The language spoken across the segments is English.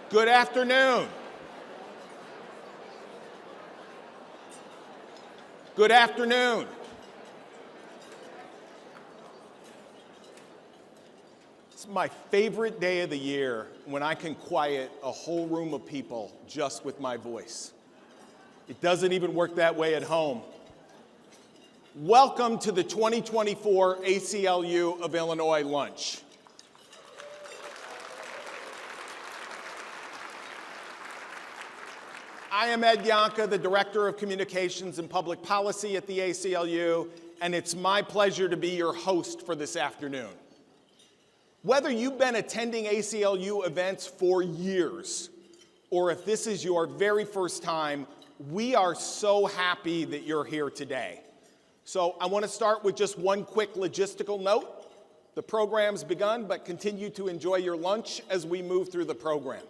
Good afternoon. Good afternoon. It's my favorite day of the year when I can quiet a whole room of people just with my voice. It doesn't even work that way at home. Welcome to the 2024 ACLU of Illinois Lunch. I am Ed Yonka, the Director of Communications and Public Policy at the ACLU, and it's my pleasure to be your host for this afternoon. Whether you've been attending ACLU events for years, or if this is your very first time, we are so happy that you're here today. So I want to start with just one quick logistical note. The program's begun, but continue to enjoy your lunch as we move through the program.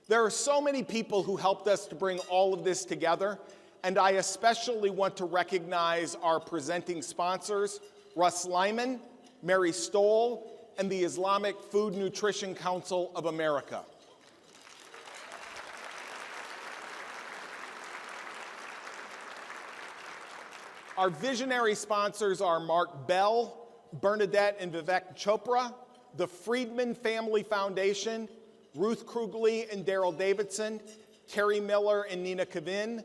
There are so many people who helped us to bring all of this together, and I especially want to recognize our presenting sponsors, Russ Lyman, Mary Stoll, and the Islamic Food Nutrition Council of America. Our visionary sponsors are Mark Bell, Bernadette and Vivek Chopra, the Friedman Family Foundation, Ruth Krugley and Daryl Davidson, Terry Miller and Nina Kavin,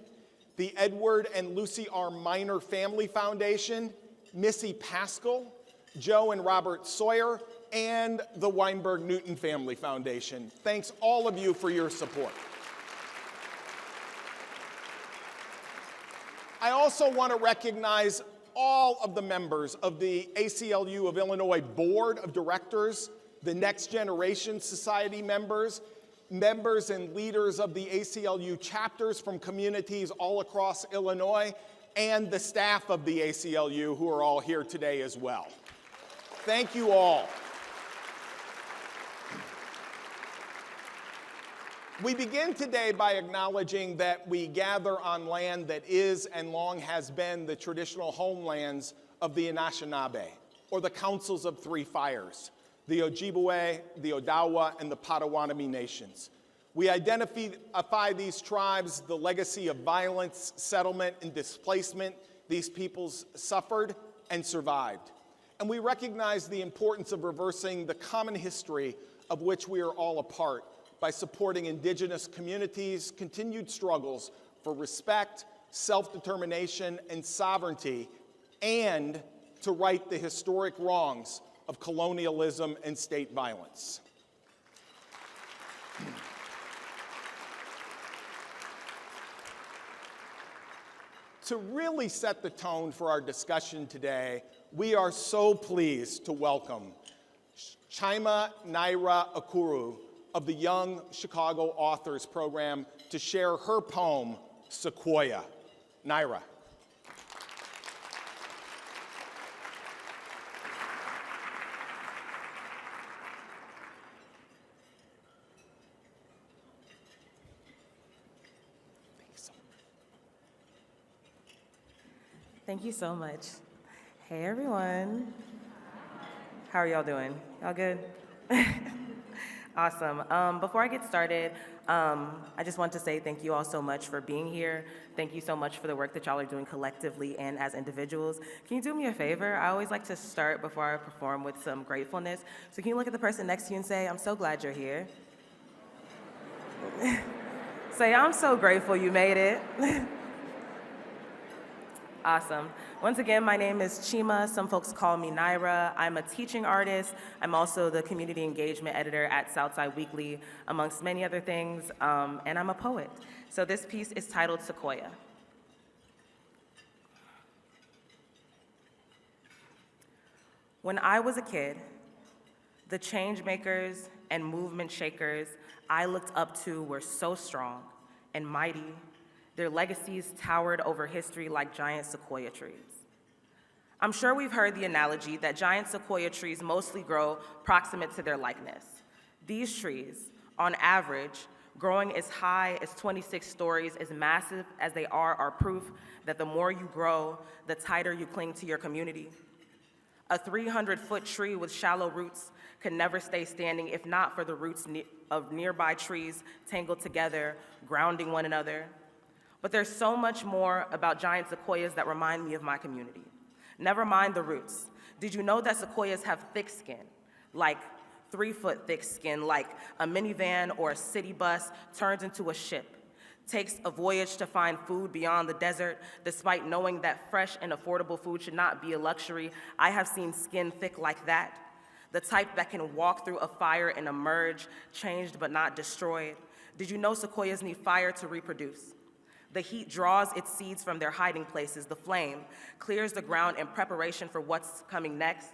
the Edward and Lucy R. Minor Family Foundation, Missy Pascal, Joe and Robert Sawyer, and the Weinberg Newton Family Foundation. Thanks all of you for your support. I also want to recognize all of the members of the ACLU of Illinois Board of Directors, the Next Generation Society members and leaders of the ACLU chapters from communities all across Illinois, and the staff of the ACLU who are all here today as well. Thank you all. We begin today by acknowledging that we gather on land that is and long has been the traditional homelands of the Anishinaabe, or the Councils of Three Fires, the Ojibwe, the Odawa, and the Potawatomi nations. We identify these tribes, the legacy of violence, settlement, and displacement these peoples suffered and survived. And we recognize the importance of reversing the common history of which we are all a part by supporting indigenous communities' continued struggles for respect, self-determination, and sovereignty, and to right the historic wrongs of colonialism and state violence. To really set the tone for our discussion today, we are so pleased to welcome Chima Naira Akuru of the Young Chicago Authors Program to share her poem, Sequoia. Naira. Thank you so much. Hey, everyone. How are y'all doing? Y'all good? Awesome. Before I get started, I just want to say thank you all so much for being here. Thank you so much for the work that y'all are doing collectively and as individuals. Can you do me a favor? I always like to start before I perform with some gratefulness. So can you look at the person next to you and say, I'm so glad you're here? Say, I'm so grateful you made it. Awesome. Once again, my name is Chima. Some folks call me Naira. I'm a teaching artist. I'm also the community engagement editor at Southside Weekly, amongst many other things, and I'm a poet. So this piece is titled Sequoia. When I was a kid, the change makers and movement shakers I looked up to were so strong and mighty. Their legacies towered over history like giant sequoia trees. I'm sure we've heard the analogy that giant sequoia trees mostly grow proximate to their likeness. These trees, on average, growing as high as 26 stories, as massive as they are proof that the more you grow, the tighter you cling to your community. A 300-foot tree with shallow roots could never stay standing if not for the roots of nearby trees tangled together, grounding one another. But there's so much more about giant sequoias that remind me of my community. Never mind the roots. Did you know that sequoias have thick skin, like 3-foot thick skin, like a minivan or a city bus turns into a ship, takes a voyage to find food beyond the desert, despite knowing that fresh and affordable food should not be a luxury? I have seen skin thick like that, the type that can walk through a fire and emerge, changed but not destroyed. Did you know sequoias need fire to reproduce? The heat draws its seeds from their hiding places. The flame clears the ground in preparation for what's coming next.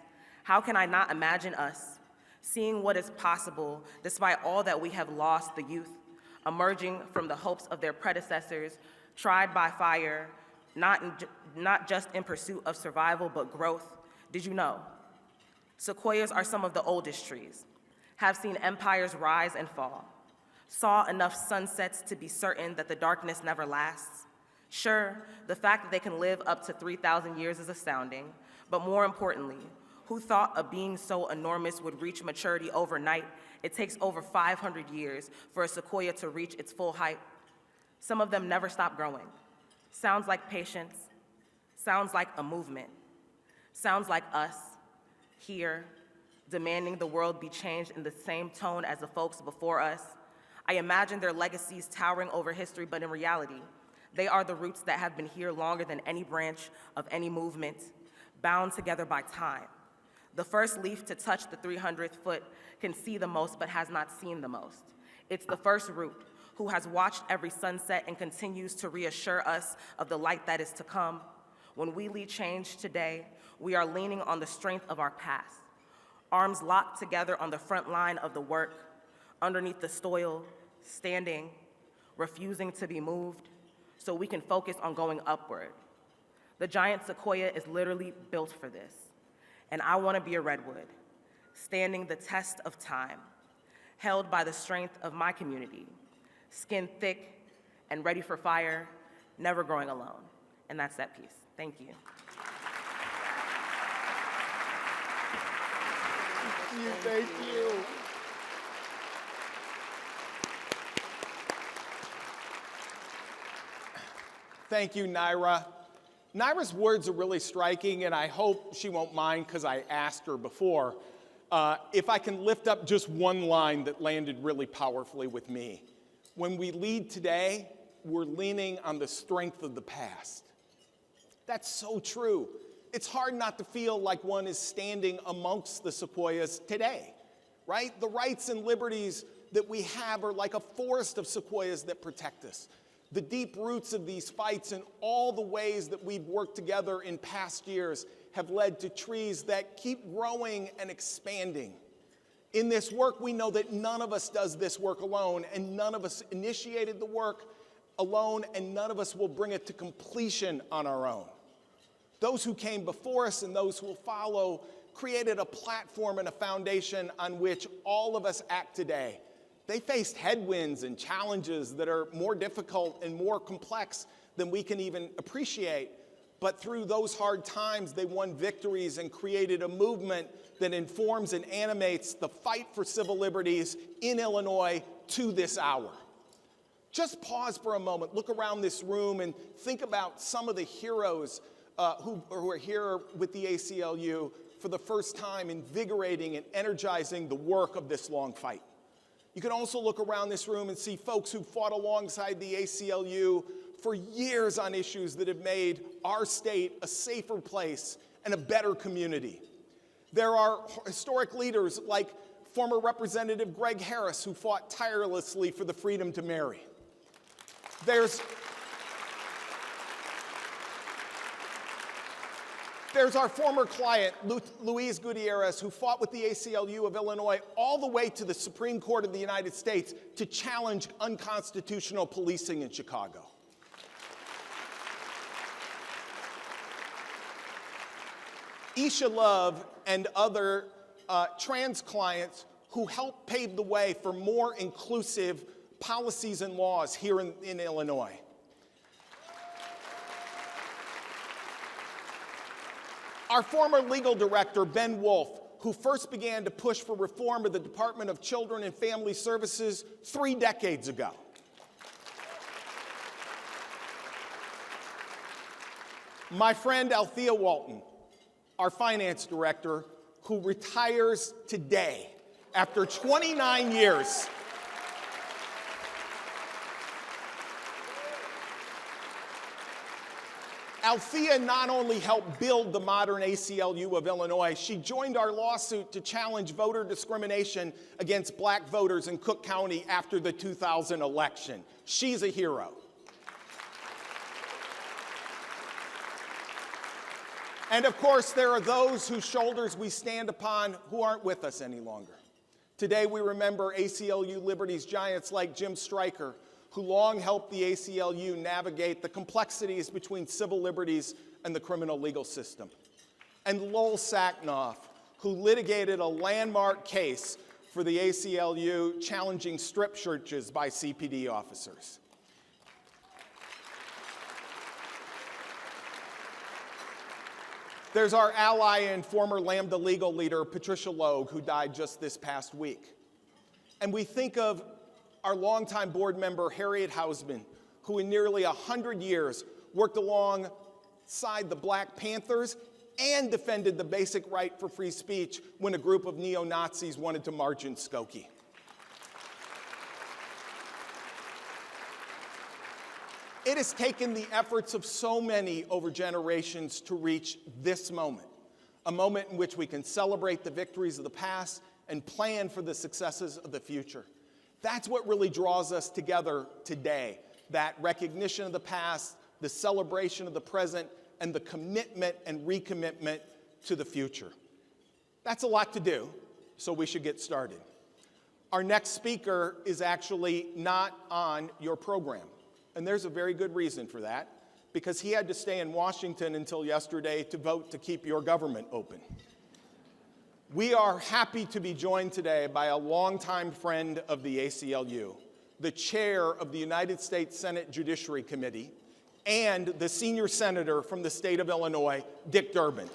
How can I not imagine us seeing what is possible despite all that we have lost, the youth, emerging from the hopes of their predecessors, tried by fire, not just in pursuit of survival, but growth? Did you know? Sequoias are some of the oldest trees, have seen empires rise and fall, saw enough sunsets to be certain that the darkness never lasts. Sure, the fact that they can live up to 3,000 years is astounding, but more importantly, who thought a being so enormous would reach maturity overnight? It takes over 500 years for a sequoia to reach its full height. Some of them never stop growing. Sounds like patience, sounds like a movement, sounds like us, here, demanding the world be changed in the same tone as the folks before us. I imagine their legacies towering over history, but in reality, they are the roots that have been here longer than any branch of any movement, bound together by time. The first leaf to touch the 300th foot can see the most, but has not seen the most. It's the first root who has watched every sunset and continues to reassure us of the light that is to come. When we lead change today, we are leaning on the strength of our past, arms locked together on the front line of the work, underneath the soil, standing, refusing to be moved, so we can focus on going upward. The giant sequoia is literally built for this, and I want to be a redwood, standing the test of time, held by the strength of my community, skin thick and ready for fire, never growing alone. And that's that piece. Thank you. Thank you. Thank you, Naira. Naira's words are really striking, and I hope she won't mind because I asked her before. If I can lift up just one line that landed really powerfully with me. When we lead today, we're leaning on the strength of the past. That's so true. It's hard not to feel like one is standing amongst the sequoias today, right? The rights and liberties that we have are like a forest of sequoias that protect us. The deep roots of these fights and all the ways that we've worked together in past years have led to trees that keep growing and expanding. In this work, we know that none of us does this work alone, and none of us initiated the work alone, and none of us will bring it to completion on our own. Those who came before us and those who will follow created a platform and a foundation on which all of us act today. They faced headwinds and challenges that are more difficult and more complex than we can even appreciate. But through those hard times, they won victories and created a movement that informs and animates the fight for civil liberties in Illinois to this hour. Just pause for a moment, look around this room and think about some of the heroes who are here with the ACLU for the first time, invigorating and energizing the work of this long fight. You can also look around this room and see folks who fought alongside the ACLU for years on issues that have made our state a safer place and a better community. There are historic leaders like former Representative Greg Harris, who fought tirelessly for the freedom to marry. There's our former client, Luis Gutierrez, who fought with the ACLU of Illinois all the way to the Supreme Court of the United States to challenge unconstitutional policing in Chicago. Isha Love and other trans clients who helped pave the way for more inclusive policies and laws here in Illinois. Our former legal director, Ben Wolf, who first began to push for reform of the Department of Children and Family Services 3 decades ago. My friend Althea Walton, our finance director, who retires today after 29 years. Althea not only helped build the modern ACLU of Illinois, she joined our lawsuit to challenge voter discrimination against black voters in Cook County after the 2000 election. She's a hero. And of course, there are those whose shoulders we stand upon who aren't with us any longer. Today, we remember ACLU Liberty's giants like Jim Stryker, who long helped the ACLU navigate the complexities between civil liberties and the criminal legal system. And Lowell Sacknoff, who litigated a landmark case for the ACLU challenging strip searches by CPD officers. There's our ally and former Lambda legal leader, Patricia Logue, who died just this past week. And we think of our longtime board member, Harriet Hausman, who in nearly 100 years worked alongside the Black Panthers and defended the basic right for free speech when a group of neo-Nazis wanted to march in Skokie. It has taken the efforts of so many over generations to reach this moment, a moment in which we can celebrate the victories of the past and plan for the successes of the future. That's what really draws us together today, that recognition of the past, the celebration of the present, and the commitment and recommitment to the future. That's a lot to do, so we should get started. Our next speaker is actually not on your program. And there's a very good reason for that, because he had to stay in Washington until yesterday to vote to keep your government open. We are happy to be joined today by a longtime friend of the ACLU, the chair of the United States Senate Judiciary Committee, and the senior senator from the state of Illinois, Dick Durbin.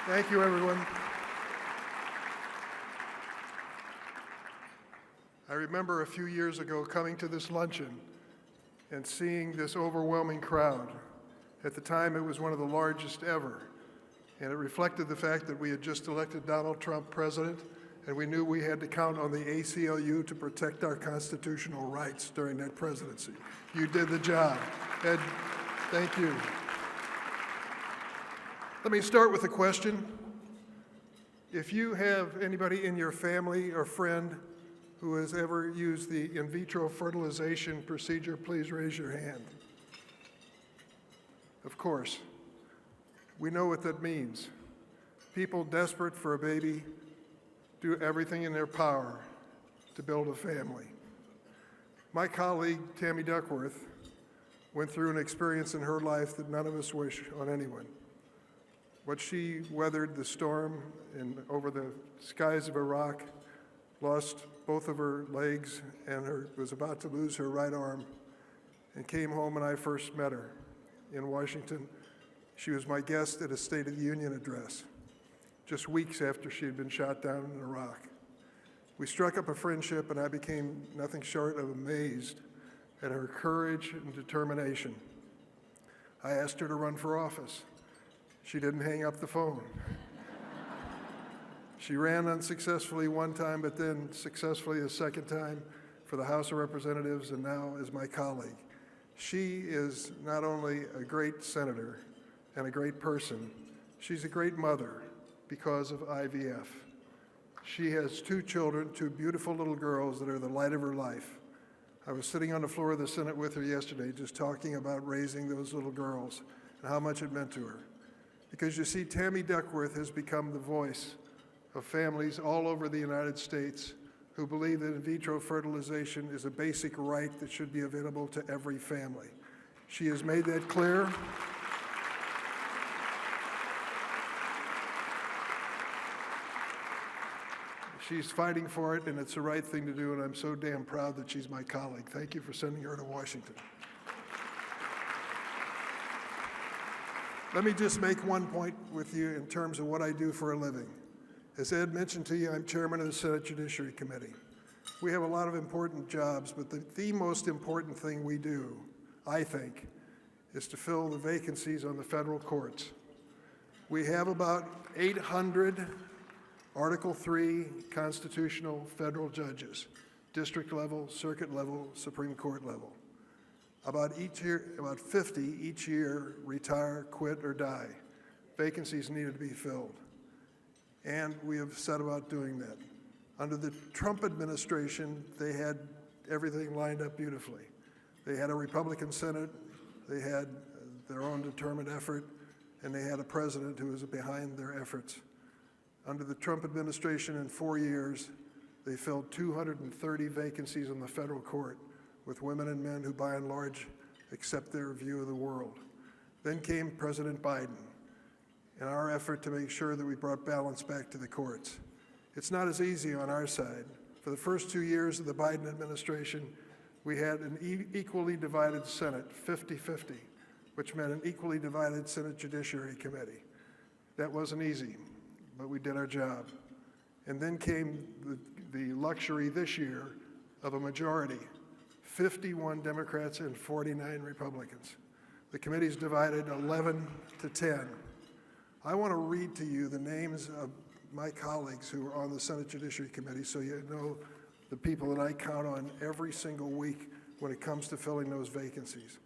Thank you, everyone. I remember a few years ago coming to this luncheon and seeing this overwhelming crowd. At the time, it was one of the largest ever, and it reflected the fact that we had just elected Donald Trump president, and we knew we had to count on the ACLU to protect our constitutional rights during that presidency. You did the job. Ed, thank you. Let me start with a question. If you have anybody in your family or friend who has ever used the in vitro fertilization procedure, please raise your hand. Of course, we know what that means. People desperate for a baby do everything in their power to build a family. My colleague, Tammy Duckworth, went through an experience in her life that none of us wish on anyone. What she weathered the storm over the skies of Iraq, lost both of her legs and was about to lose her right arm, and came home when I first met her in Washington. She was my guest at a State of the Union address, just weeks after she had been shot down in Iraq. We struck up a friendship, and I became nothing short of amazed at her courage and determination. I asked her to run for office. She didn't hang up the phone. She ran unsuccessfully one time, but then successfully a second time for the House of Representatives, and now is my colleague. She is not only a great senator and a great person, she's a great mother because of IVF. She has 2 children, 2 beautiful little girls that are the light of her life. I was sitting on the floor of the Senate with her yesterday just talking about raising those little girls and how much it meant to her. Because you see, Tammy Duckworth has become the voice of families all over the United States who believe that in vitro fertilization is a basic right that should be available to every family. She has made that clear. She's fighting for it, and it's the right thing to do, and I'm so damn proud that she's my colleague. Thank you for sending her to Washington. Let me just make one point with you in terms of what I do for a living. As Ed mentioned to you, I'm chairman of the Senate Judiciary Committee. We have a lot of important jobs, but the most important thing we do, I think, is to fill the vacancies on the federal courts. We have about 800 Article III constitutional federal judges, district level, circuit level, Supreme Court level. About 50 each year retire, quit, or die. Vacancies needed to be filled. And we have set about doing that. Under the Trump administration, they had everything lined up beautifully. They had a Republican Senate, they had their own determined effort, and they had a president who was behind their efforts. Under the Trump administration, in 4 years, they filled 230 vacancies on the federal court with women and men who, by and large, accept their view of the world. Then came President Biden in our effort to make sure that we brought balance back to the courts. It's not as easy on our side. For the first 2 years of the Biden administration, we had an equally divided Senate, 50-50, which meant an equally divided Senate Judiciary Committee. That wasn't easy, but we did our job. And then came the luxury this year of a majority, 51 Democrats and 49 Republicans. The committee's divided 11-10. I want to read to you the names of my colleagues who are on the Senate Judiciary Committee so you know the people that I count on every single week when it comes to filling those vacancies.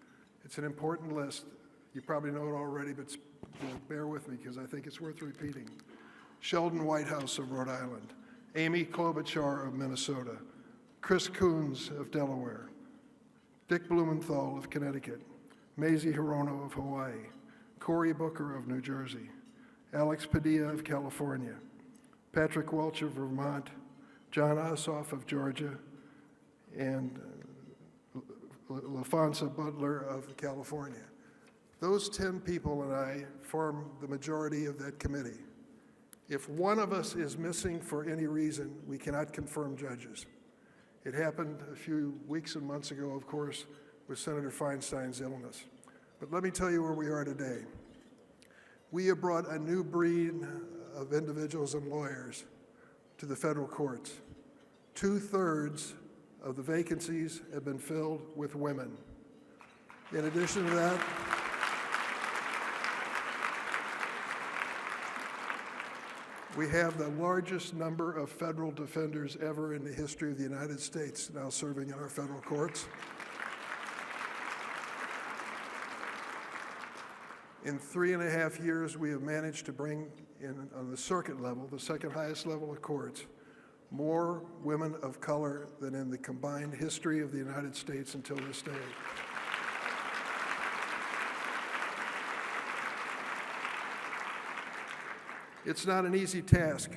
It's an important list. You probably know it already, but bear with me because I think it's worth repeating. Sheldon Whitehouse of Rhode Island, Amy Klobuchar of Minnesota, Chris Coons of Delaware, Dick Blumenthal of Connecticut, Mazie Hirono of Hawaii, Cory Booker of New Jersey, Alex Padilla of California, Patrick Welch of Vermont, John Ossoff of Georgia, and LaFonsa Butler of California. Those 10 people and I form the majority of that committee. If one of us is missing for any reason, we cannot confirm judges. It happened a few weeks and months ago, of course, with Senator Feinstein's illness. But let me tell you where we are today. We have brought a new breed of individuals and lawyers to the federal courts. 2/3 of the vacancies have been filled with women. In addition to that, we have the largest number of federal defenders ever in the history of the United States now serving in our federal courts. In 3.5 years, we have managed to bring in, on the circuit level, the second highest level of courts, more women of color than in the combined history of the United States until this day. It's not an easy task.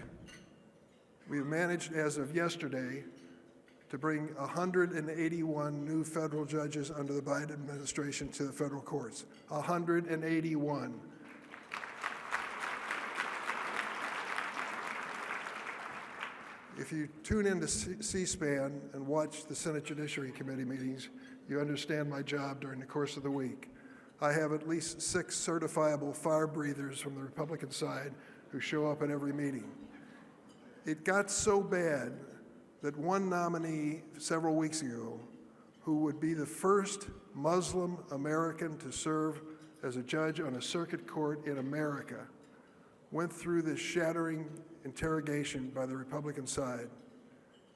We've managed, as of yesterday, to bring 181 new federal judges under the Biden administration to the federal courts. 181. If you tune into C-SPAN and watch the Senate Judiciary Committee meetings, you understand my job during the course of the week. I have at least 6 certifiable fire breathers from the Republican side who show up at every meeting. It got so bad that one nominee several weeks ago, who would be the first Muslim American to serve as a judge on a circuit court in America, went through this shattering interrogation by the Republican side.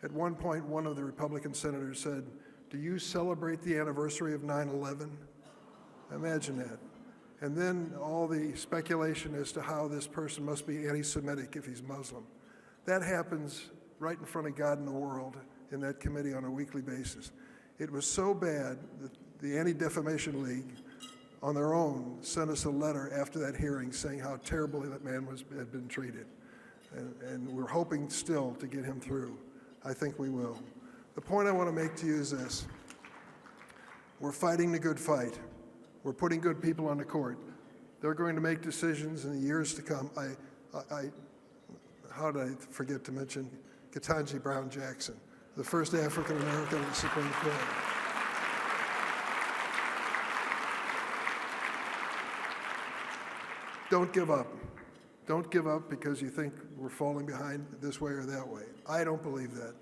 At one point, one of the Republican senators said, "Do you celebrate the anniversary of 9/11? Imagine that. And then all the speculation as to how this person must be anti-Semitic if he's Muslim. That happens right in front of God and the world in that committee on a weekly basis. It was so bad that the Anti-Defamation League, on their own, sent us a letter after that hearing saying how terribly that man had been treated. And we're hoping still to get him through. I think we will. The point I want to make to you is this. We're fighting the good fight. We're putting good people on the court. They're going to make decisions in the years to come. How did I forget to mention, Ketanji Brown Jackson, the first African American in the Supreme Court. Don't give up. Don't give up because you think we're falling behind this way or that way. I don't believe that.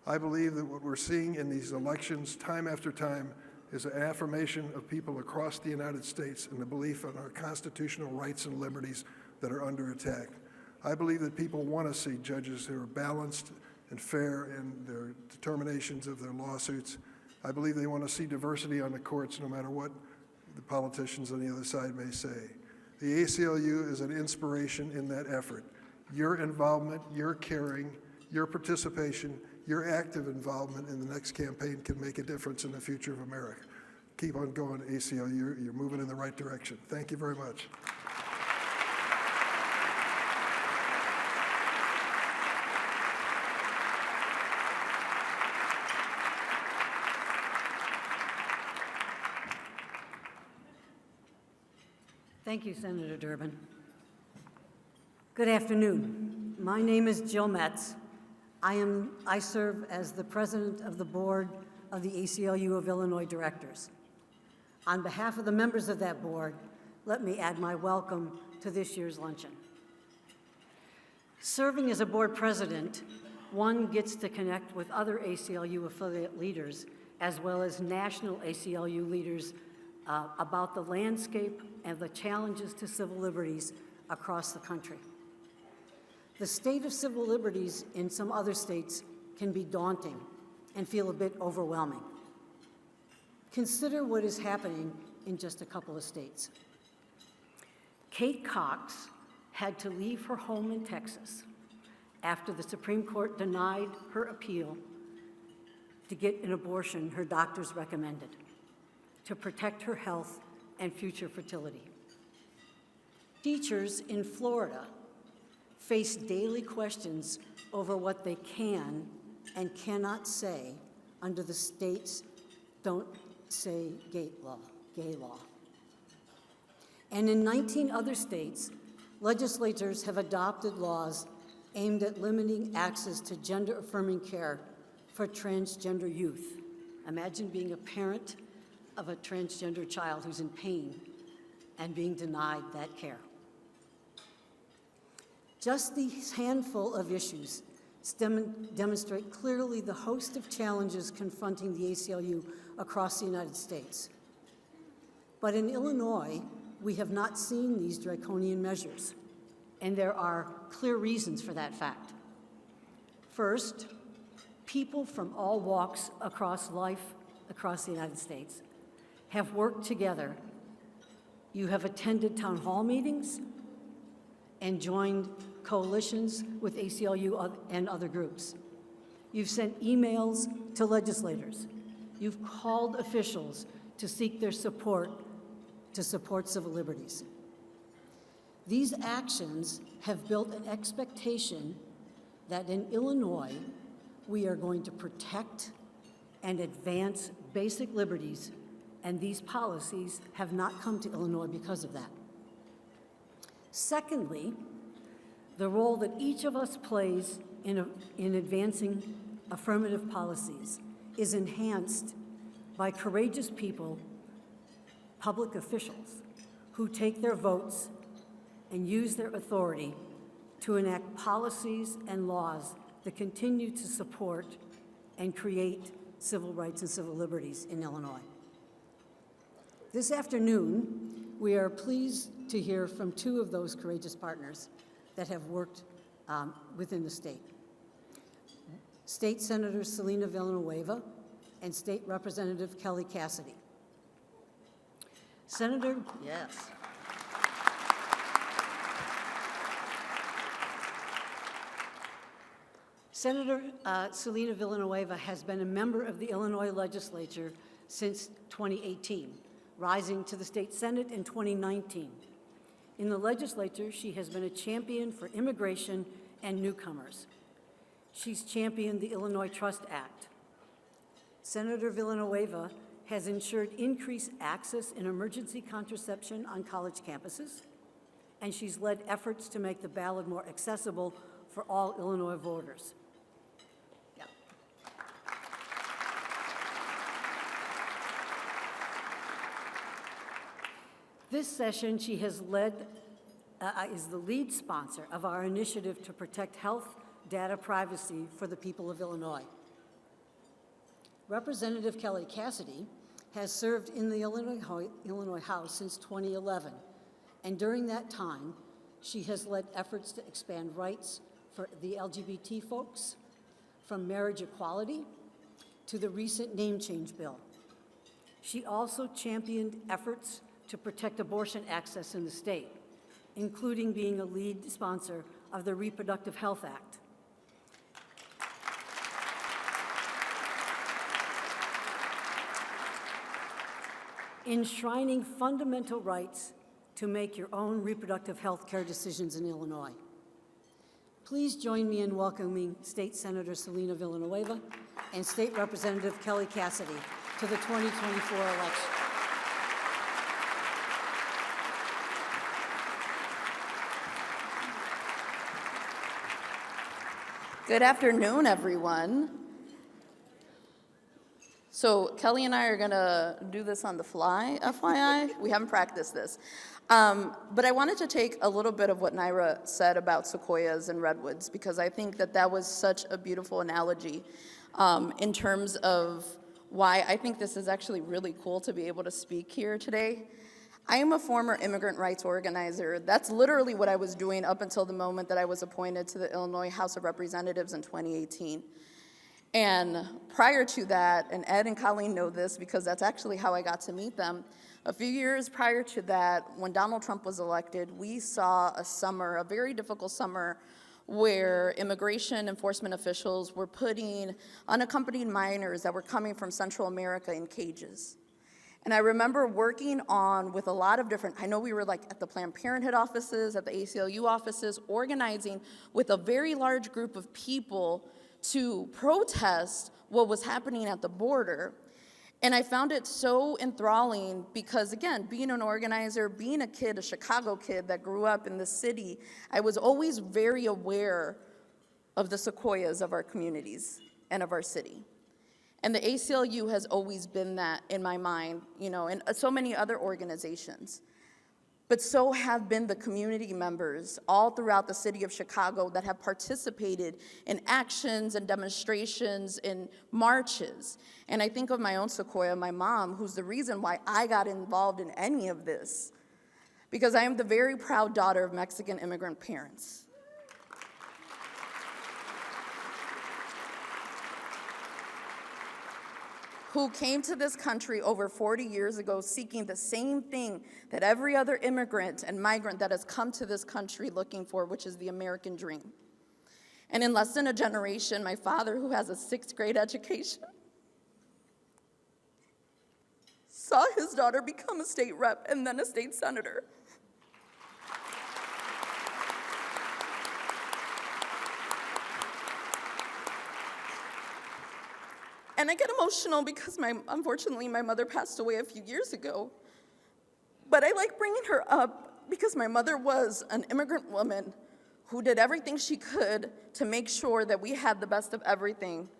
I believe that what we're seeing in these elections time after time is an affirmation of people across the United States and the belief in our constitutional rights and liberties that are under attack. I believe that people want to see judges who are balanced and fair in their determinations of their lawsuits. I believe they want to see diversity on the courts no matter what the politicians on the other side may say. The ACLU is an inspiration in that effort. Your involvement, your caring, your participation, your active involvement in the next campaign can make a difference in the future of America. Keep on going, ACLU. You're moving in the right direction. Thank you very much. Thank you, Senator Durbin. Good afternoon. My name is Jill Metz. I serve as the president of the board of the ACLU of Illinois Directors. On behalf of the members of that board, let me add my welcome to this year's luncheon. Serving as a board president, one gets to connect with other ACLU affiliate leaders as well as national ACLU leaders about the landscape and the challenges to civil liberties across the country. The state of civil liberties in some other states can be daunting and feel a bit overwhelming. Consider what is happening in just a couple of states. Kate Cox had to leave her home in Texas after the Supreme Court denied her appeal to get an abortion her doctors recommended to protect her health and future fertility. Teachers in Florida face daily questions over what they can and cannot say under the state's Don't Say Gay law. And in 19 other states, legislators have adopted laws aimed at limiting access to gender-affirming care for transgender youth. Imagine being a parent of a transgender child who's in pain and being denied that care. Just these handful of issues demonstrate clearly the host of challenges confronting the ACLU across the United States. But in Illinois, we have not seen these draconian measures, and there are clear reasons for that fact. First, people from all walks across life across the United States have worked together. You have attended town hall meetings and joined coalitions with ACLU and other groups. You've sent emails to legislators. You've called officials to seek their support to support civil liberties. These actions have built an expectation that in Illinois, we are going to protect and advance basic liberties, and these policies have not come to Illinois because of that. Secondly, the role that each of us plays in advancing affirmative policies is enhanced by courageous people, public officials, who take their votes and use their authority to enact policies and laws that continue to support and create civil rights and civil liberties in Illinois. This afternoon, we are pleased to hear from two of those courageous partners that have worked within the state. State Senator Selena Villanueva and State Representative Kelly Cassidy. Senator, yes. Senator Selena Villanueva has been a member of the Illinois legislature since 2018, rising to the state Senate in 2019. In the legislature, she has been a champion for immigration and newcomers. She's championed the Illinois Trust Act. Senator Villanueva has ensured increased access in emergency contraception on college campuses, and she's led efforts to make the ballot more accessible for all Illinois voters. This session, she has is the lead sponsor of our initiative to protect health data privacy for the people of Illinois. Representative Kelly Cassidy has served in the Illinois House since 2011, and during that time, she has led efforts to expand rights for the LGBT folks, from marriage equality to the recent name change bill. She also championed efforts to protect abortion access in the state, including being a lead sponsor of the Reproductive Health Act. Enshrining fundamental rights to make your own reproductive health care decisions in Illinois. Please join me in welcoming State Senator Selena Villanueva and State Representative Kelly Cassidy to the 2024 election. Good afternoon, everyone. So Kelly and I are gonna do this on the fly, FYI. We haven't practiced this. But I wanted to take a little bit of what Naira said about sequoias and redwoods, because I think that that was such a beautiful analogy in terms of why I think this is actually really cool to be able to speak here today. I am a former immigrant rights organizer. That's literally what I was doing up until the moment that I was appointed to the Illinois House of Representatives in 2018. And prior to that, and Ed and Colleen know this because that's actually how I got to meet them, a few years prior to that, when Donald Trump was elected, we saw a summer, a very difficult summer, where immigration enforcement officials were putting unaccompanied minors that were coming from Central America in cages. And I remember working on with a lot of different, I know we were like at the Planned Parenthood offices, at the ACLU offices, organizing with a very large group of people to protest what was happening at the border. And I found it so enthralling because, again, being an organizer, being a kid, a Chicago kid that grew up in the city, I was always very aware of the sequoias of our communities and of our city. And the ACLU has always been that in my mind, you know, and so many other organizations. But so have been the community members all throughout the city of Chicago that have participated in actions and demonstrations and marches. And I think of my own Sequoia, my mom, who's the reason why I got involved in any of this, because I am the very proud daughter of Mexican immigrant parents. Who came to this country over 40 years ago seeking the same thing that every other immigrant and migrant that has come to this country looking for, which is the American dream. And in less than a generation, my father, who has a 6th grade education, saw his daughter become a state rep and then a state senator. And I get emotional because unfortunately my mother passed away a few years ago. But I like bringing her up because my mother was an immigrant woman who did everything she could to make sure that we had the best of everything.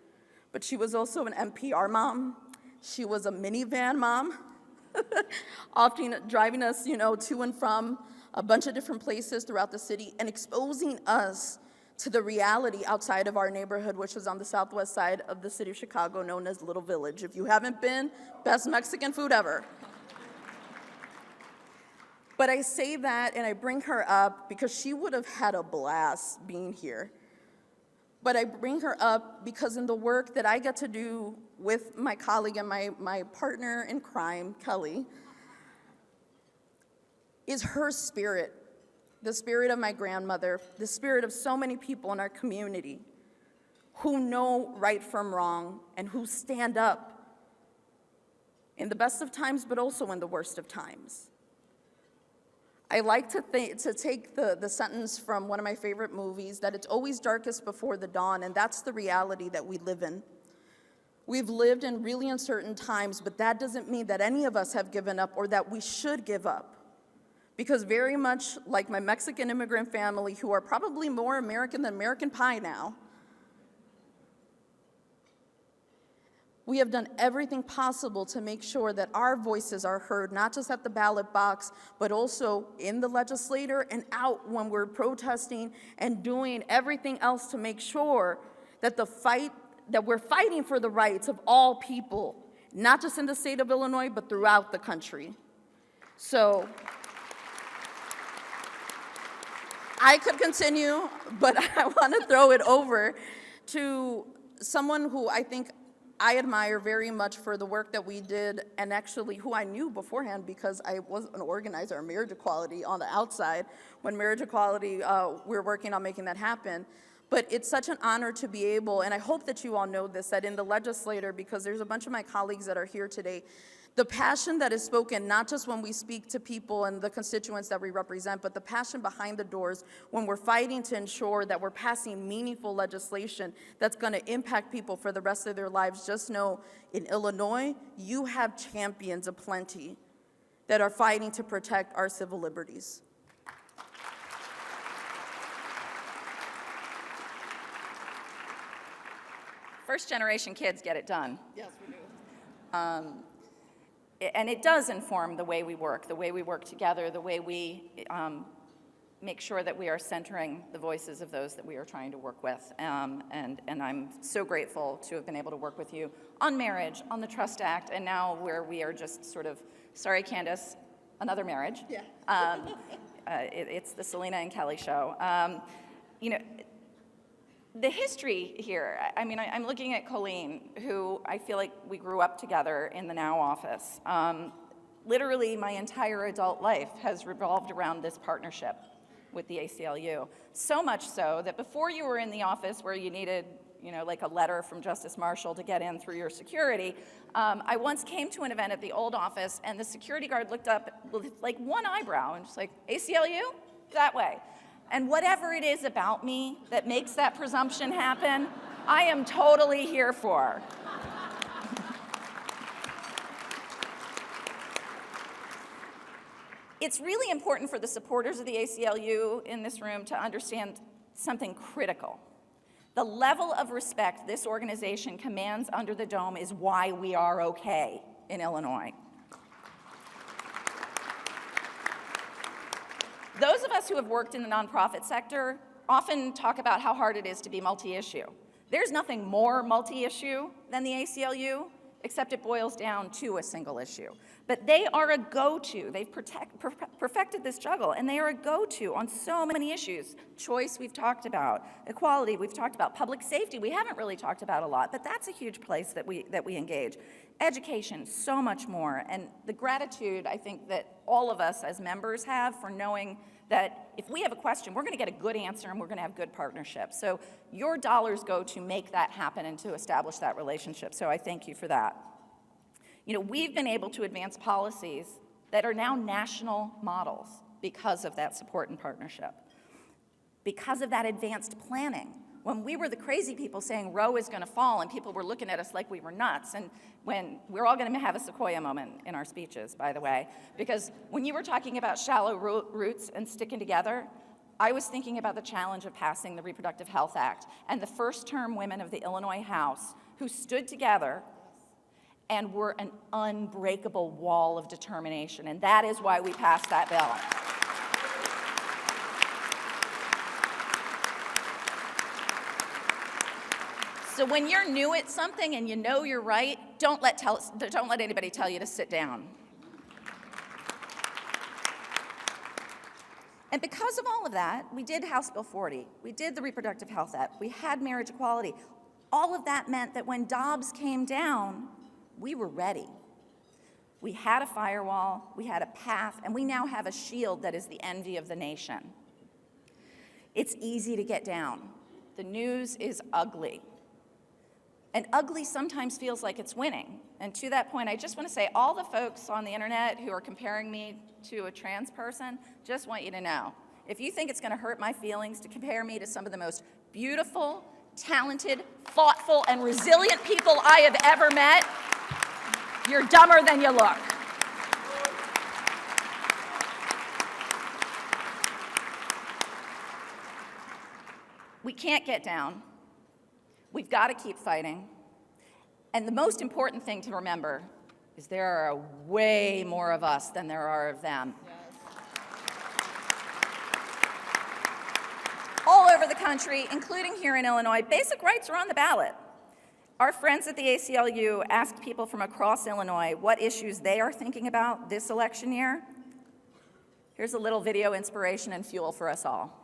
But she was also an NPR mom. She was a minivan mom, often driving us, you know, to and from a bunch of different places throughout the city and exposing us to the reality outside of our neighborhood, which was on the southwest side of the city of Chicago, known as Little Village. If you haven't been, best Mexican food ever. But I say that and I bring her up because she would have had a blast being here. But I bring her up because in the work that I get to do with my colleague and my partner in crime, Kelly, is her spirit. The spirit of my grandmother, the spirit of so many people in our community who know right from wrong and who stand up in the best of times, but also in the worst of times. I like to take the sentence from one of my favorite movies, that it's always darkest before the dawn, and that's the reality that we live in. We've lived in really uncertain times, but that doesn't mean that any of us have given up or that we should give up. Because very much like my Mexican immigrant family, who are probably more American than American Pie now, We have done everything possible to make sure that our voices are heard, not just at the ballot box, but also in the legislature and out when we're protesting and doing everything else to make sure that we're fighting for the rights of all people, not just in the state of Illinois, but throughout the country. So I could continue, but I want to throw it over to someone who I think I admire very much for the work that we did, and actually who I knew beforehand because I was an organizer of marriage equality on the outside. When marriage equality, we were working on making that happen. But it's such an honor to be able, and I hope that you all know this, that in the legislature, because there's a bunch of my colleagues that are here today, the passion that is spoken, not just when we speak to people and the constituents that we represent, but the passion behind the doors when we're fighting to ensure that we're passing meaningful legislation that's going to impact people for the rest of their lives. Just know, in Illinois, you have champions aplenty that are fighting to protect our civil liberties. First-generation kids get it done. Yes, we do. And it does inform the way we work together, the way we make sure that we are centering the voices of those that we are trying to work with. And I'm so grateful to have been able to work with you on marriage, on the Trust Act, and now where we are just sort of, sorry, Candace, another marriage. Yeah. It's the Selena and Kelly show. You know, the history here, I mean, I'm looking at Colleen, who I feel like we grew up together in the Now office. Literally, my entire adult life has revolved around this partnership with the ACLU. So much so that before you were in the office where you needed, you know, like a letter from Justice Marshall to get in through your security, I once came to an event at the old office and the security guard looked up with like one eyebrow and just like, ACLU? That way. And whatever it is about me that makes that presumption happen, I am totally here for. It's really important for the supporters of the ACLU in this room to understand something critical. The level of respect this organization commands under the dome is why we are okay in Illinois. Those of us who have worked in the nonprofit sector often talk about how hard it is to be multi-issue. There's nothing more multi-issue than the ACLU, except it boils down to a single issue. But they are a go-to. They've perfected this juggle, and they are a go-to on so many issues. Choice, we've talked about. Equality, we've talked about. Public safety, we haven't really talked about a lot, but that's a huge place that we engage. Education, so much more. And the gratitude, I think, that all of us as members have for knowing that if we have a question, we're going to get a good answer and we're going to have good partnerships. So your dollars go to make that happen and to establish that relationship. So I thank you for that. You know, we've been able to advance policies that are now national models because of that support and partnership, because of that advanced planning. When we were the crazy people saying Roe is going to fall and people were looking at us like we were nuts, and when we're all going to have a Sequoia moment in our speeches, by the way, because when you were talking about shallow roots and sticking together, I was thinking about the challenge of passing the Reproductive Health Act and the first-term women of the Illinois House who stood together and were an unbreakable wall of determination, and that is why we passed that bill. So when you're new at something and you know you're right, don't let anybody tell you to sit down. And because of all of that, we did House Bill 40, we did the Reproductive Health Act, we had marriage equality. All of that meant that when Dobbs came down, we were ready. We had a firewall, we had a path, and we now have a shield that is the envy of the nation. It's easy to get down. The news is ugly. And ugly sometimes feels like it's winning. And to that point, I just want to say, all the folks on the internet who are comparing me to a trans person, just want you to know, if you think it's going to hurt my feelings to compare me to some of the most beautiful, talented, thoughtful, and resilient people I have ever met, you're dumber than you look. We can't get down. We've got to keep fighting. And the most important thing to remember is there are way more of us than there are of them. All over the country, including here in Illinois, basic rights are on the ballot. Our friends at the ACLU asked people from across Illinois what issues they are thinking about this election year. Here's a little video inspiration and fuel for us all.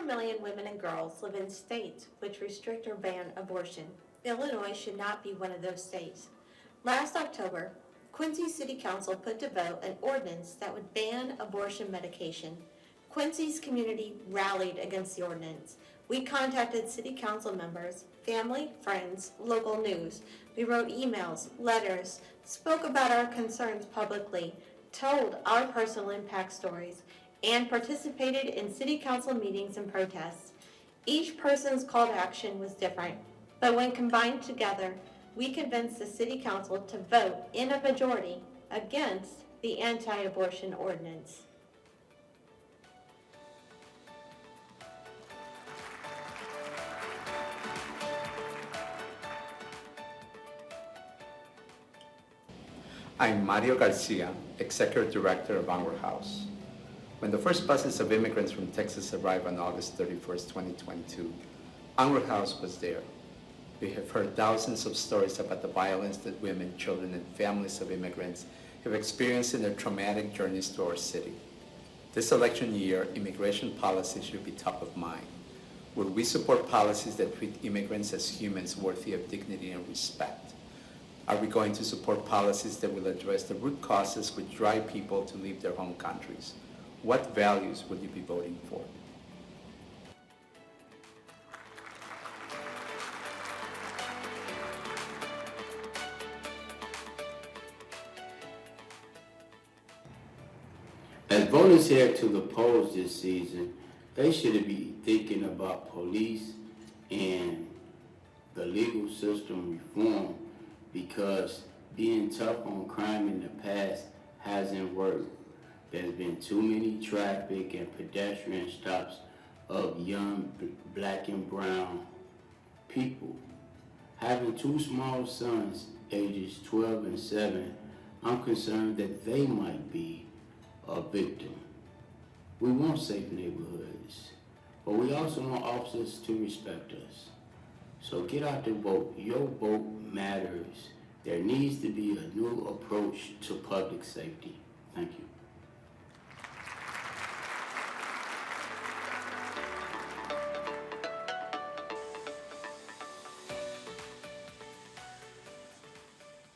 Million women and girls live in states which restrict or ban abortion. Illinois should not be one of those states. Last October, Quincy City Council put to vote an ordinance that would ban abortion medication. Quincy's community rallied against the ordinance. We contacted city council members, family, friends, local news. We wrote emails, letters, spoke about our concerns publicly, told our personal impact stories, and participated in city council meetings and protests. Each person's call to action was different, but when combined together, we convinced the city council to vote in a majority against the anti-abortion ordinance. I'm Mario Garcia, Executive Director of Our House. When the first buses of immigrants from Texas arrived on August 31st, 2022, Our House was there. We have heard thousands of stories about the violence that women, children, and families of immigrants have experienced in their traumatic journeys to our city. This election year, immigration policy should be top of mind. Will we support policies that treat immigrants as humans worthy of dignity and respect? Are we going to support policies that will address the root causes which drive people to leave their home countries? What values will you be voting for? As voters head to the polls this season, they should be thinking about police and the legal system reform, because being tough on crime in the past hasn't worked. There's been too many traffic and pedestrian stops of young black and brown people. Having two small sons, ages 12 and 7, I'm concerned that they might be a victim. We want safe neighborhoods, but we also want officers to respect us. So get out to vote. Your vote matters. There needs to be a new approach to public safety. Thank you.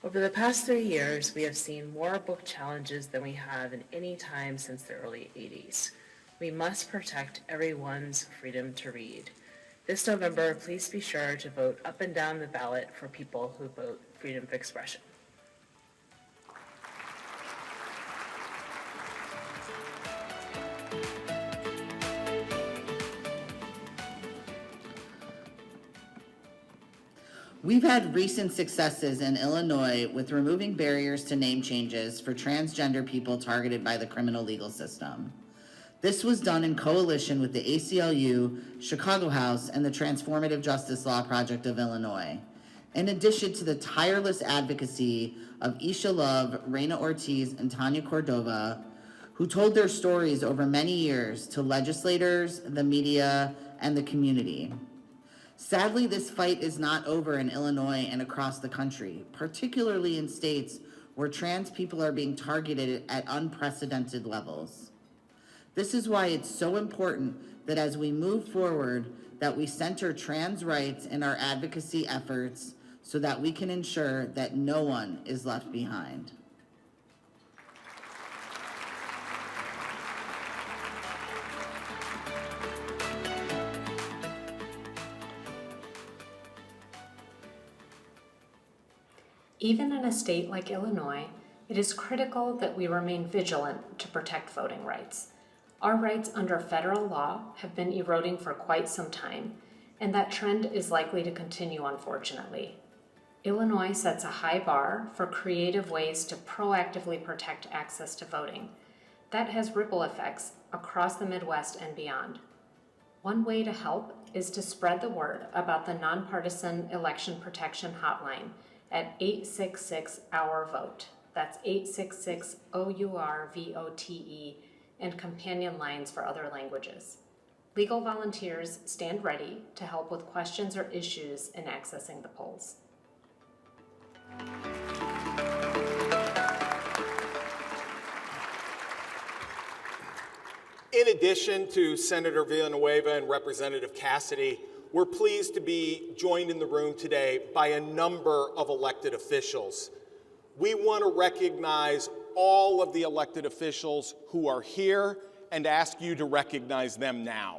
Over the past 3 years, we have seen more book challenges than we have in any time since the early 80s. We must protect everyone's freedom to read. This November, please be sure to vote up and down the ballot for people who vote freedom of expression. We've had recent successes in Illinois with removing barriers to name changes for transgender people targeted by the criminal legal system. This was done in coalition with the ACLU, Chicago House, and the Transformative Justice Law Project of Illinois, in addition to the tireless advocacy of Isha Love, Reina Ortiz, and Tanya Cordova, who told their stories over many years to legislators, the media, and the community. Sadly, this fight is not over in Illinois and across the country, particularly in states where trans people are being targeted at unprecedented levels. This is why it's so important that as we move forward, that we center trans rights in our advocacy efforts so that we can ensure that no one is left behind. Even in a state like Illinois, It is critical that we remain vigilant to protect voting rights. Our rights under federal law have been eroding for quite some time, and that trend is likely to continue, unfortunately. Illinois sets a high bar for creative ways to proactively protect access to voting. That has ripple effects across the Midwest and beyond. One way to help is to spread the word about the Nonpartisan Election Protection Hotline at 866-OUR-VOTE. That's 866-OUR-VOTE, and companion lines for other languages. Legal volunteers stand ready to help with questions or issues in accessing the polls. In addition to Senator Villanueva and Representative Cassidy, we're pleased to be joined in the room today by a number of elected officials. We want to recognize all of the elected officials who are here and ask you to recognize them now.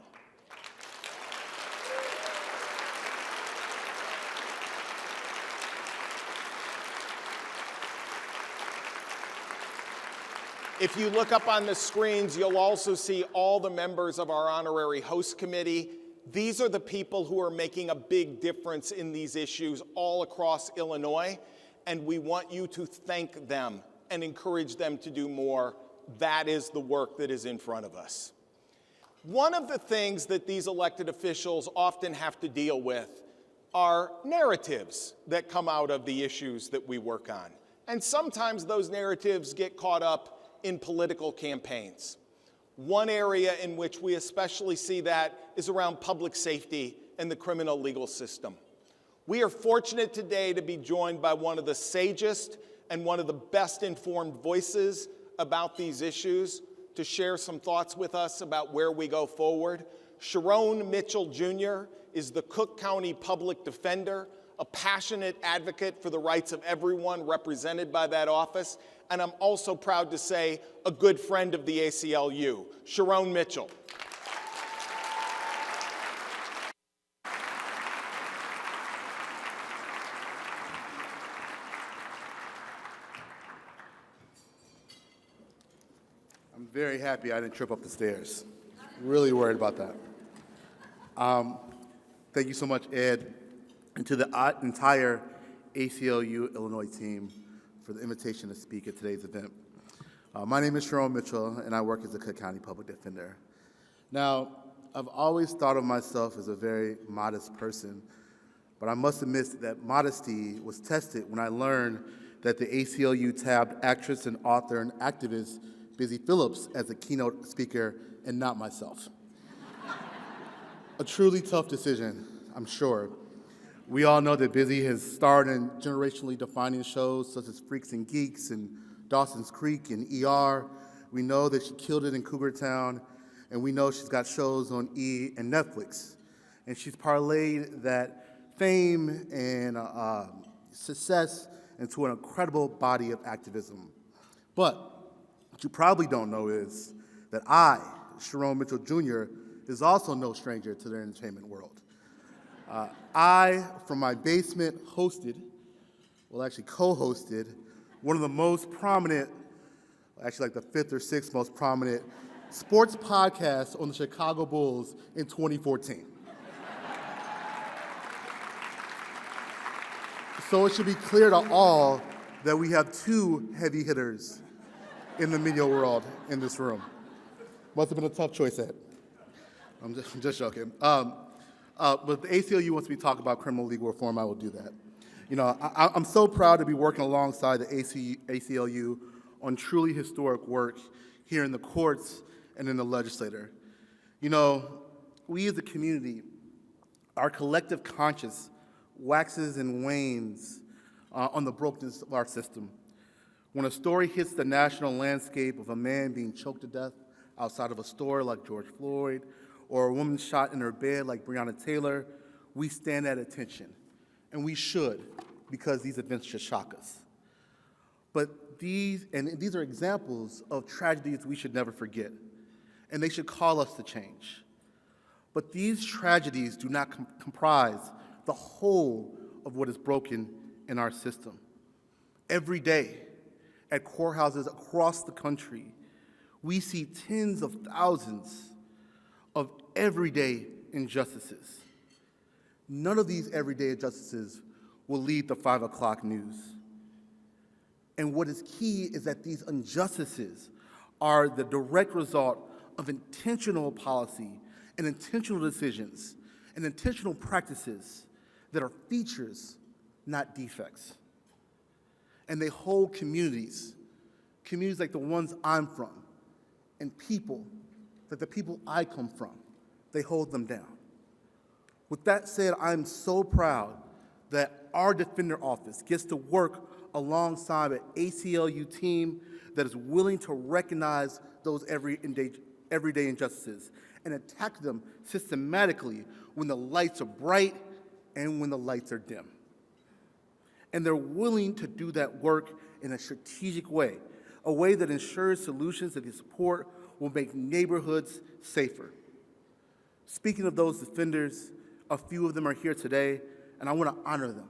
If you look up on the screens, you'll also see all the members of our Honorary Host Committee. These are the people who are making a big difference in these issues all across Illinois, and we want you to thank them and encourage them to do more. That is the work that is in front of us. One of the things that these elected officials often have to deal with are narratives that come out of the issues that we work on. And sometimes those narratives get caught up in political campaigns. One area in which we especially see that is around public safety and the criminal legal system. We are fortunate today to be joined by one of the sagest and one of the best informed voices about these issues to share some thoughts with us about where we go forward. Sharon Mitchell Jr. is the Cook County Public Defender, a passionate advocate for the rights of everyone represented by that office, and I'm also proud to say a good friend of the ACLU, Sharon Mitchell. I'm very happy I didn't trip up the stairs. Really worried about that. Thank you so much, Ed, and to the entire ACLU Illinois team for the invitation to speak at today's event. My name is Sharon Mitchell, and I work as a Cook County Public Defender. Now, I've always thought of myself as a very modest person, but I must admit that modesty was tested when I learned that the ACLU tabbed actress and author and activist Busy Phillips as a keynote speaker and not myself. A truly tough decision, I'm sure. We all know that Busy has starred in generationally defining shows such as Freaks and Geeks and Dawson's Creek and ER. We know that she killed it in Cougar Town, and we know she's got shows on E! And Netflix. And she's parlayed that fame and success into an incredible body of activism. But what you probably don't know is that I, Sharon Mitchell Jr., is also no stranger to the entertainment world. I, from my basement, co-hosted one of the most prominent, actually like the 5th or 6th most prominent sports podcasts on the Chicago Bulls in 2014. So it should be clear to all that we have two heavy hitters in the media world in this room. Must have been a tough choice, Ed. I'm just joking. But the ACLU wants me to talk about criminal legal reform. I will do that. You know, I'm so proud to be working alongside the ACLU on truly historic work here in the courts and in the legislature. You know, we as a community, our collective conscience waxes and wanes on the brokenness of our system. When a story hits the national landscape of a man being choked to death outside of a store like George Floyd, or a woman shot in her bed like Breonna Taylor, we stand at attention. And we should, because these events should shock us. But these are examples of tragedies we should never forget, and they should call us to change. But these tragedies do not comprise the whole of what is broken in our system. Every day, at courthouses across the country, we see tens of thousands of everyday injustices. None of these everyday injustices will lead the 5 o'clock news. And what is key is that these injustices are the direct result of intentional policy and intentional decisions and intentional practices that are features, not defects. And they hold communities like the ones I'm from, and people, like the people I come from, they hold them down. With that said, I'm so proud that our Defender Office gets to work alongside an ACLU team that is willing to recognize those everyday injustices and attack them systematically when the lights are bright and when the lights are dim. And they're willing to do that work in a strategic way, a way that ensures solutions that they support will make neighborhoods safer. Speaking of those defenders, a few of them are here today, and I want to honor them.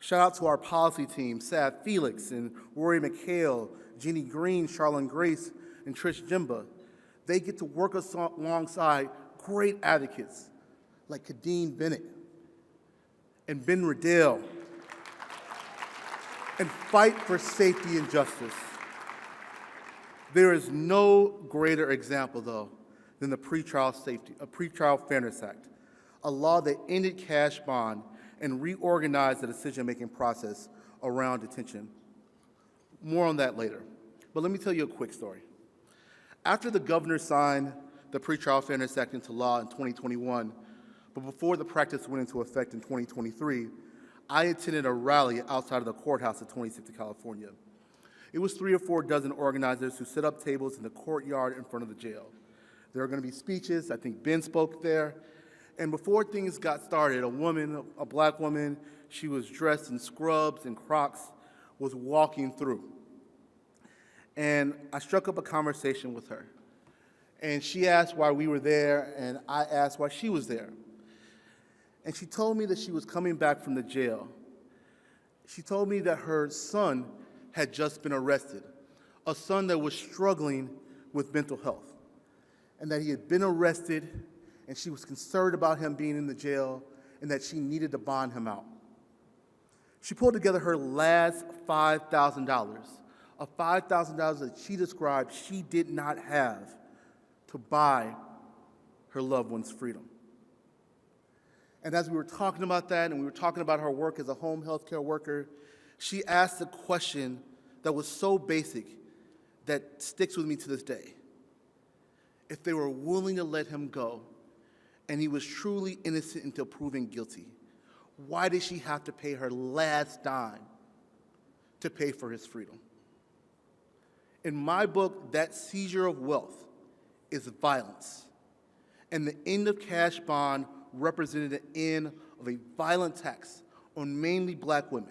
Shout out to our policy team, Sav Felix and Rory McHale, Jeannie Green, Charlene Grace, and Trish Jimba. They get to work alongside great advocates like Kadeen Bennett and Ben Riddell and fight for safety and justice. There is no greater example, though, than the Pretrial Fairness Act, a law that ended cash bond and reorganized the decision-making process around detention. More on that later. But let me tell you a quick story. After the governor signed the Pretrial Fairness Act into law in 2021, but before the practice went into effect in 2023, I attended a rally outside of the courthouse at 26th California. It was 3 or 4 dozen organizers who set up tables in the courtyard in front of the jail. There were going to be speeches. I think Ben spoke there. And before things got started, a black woman, she was dressed in scrubs and Crocs, was walking through. And I struck up a conversation with her. And she asked why we were there, and I asked why she was there. And she told me that she was coming back from the jail. She told me that her son had just been arrested, a son that was struggling with mental health, and that he had been arrested, and she was concerned about him being in the jail, and that she needed to bond him out. She pulled together her last $5,000, a $5,000 that she described she did not have to buy her loved one's freedom. And as we were talking about that, and we were talking about her work as a home health care worker, she asked a question that was so basic that sticks with me to this day. If they were willing to let him go, and he was truly innocent until proven guilty, why did she have to pay her last dime to pay for his freedom? In my book, that seizure of wealth is violence. And the end of cash bond represented the end of a violent tax on mainly black women.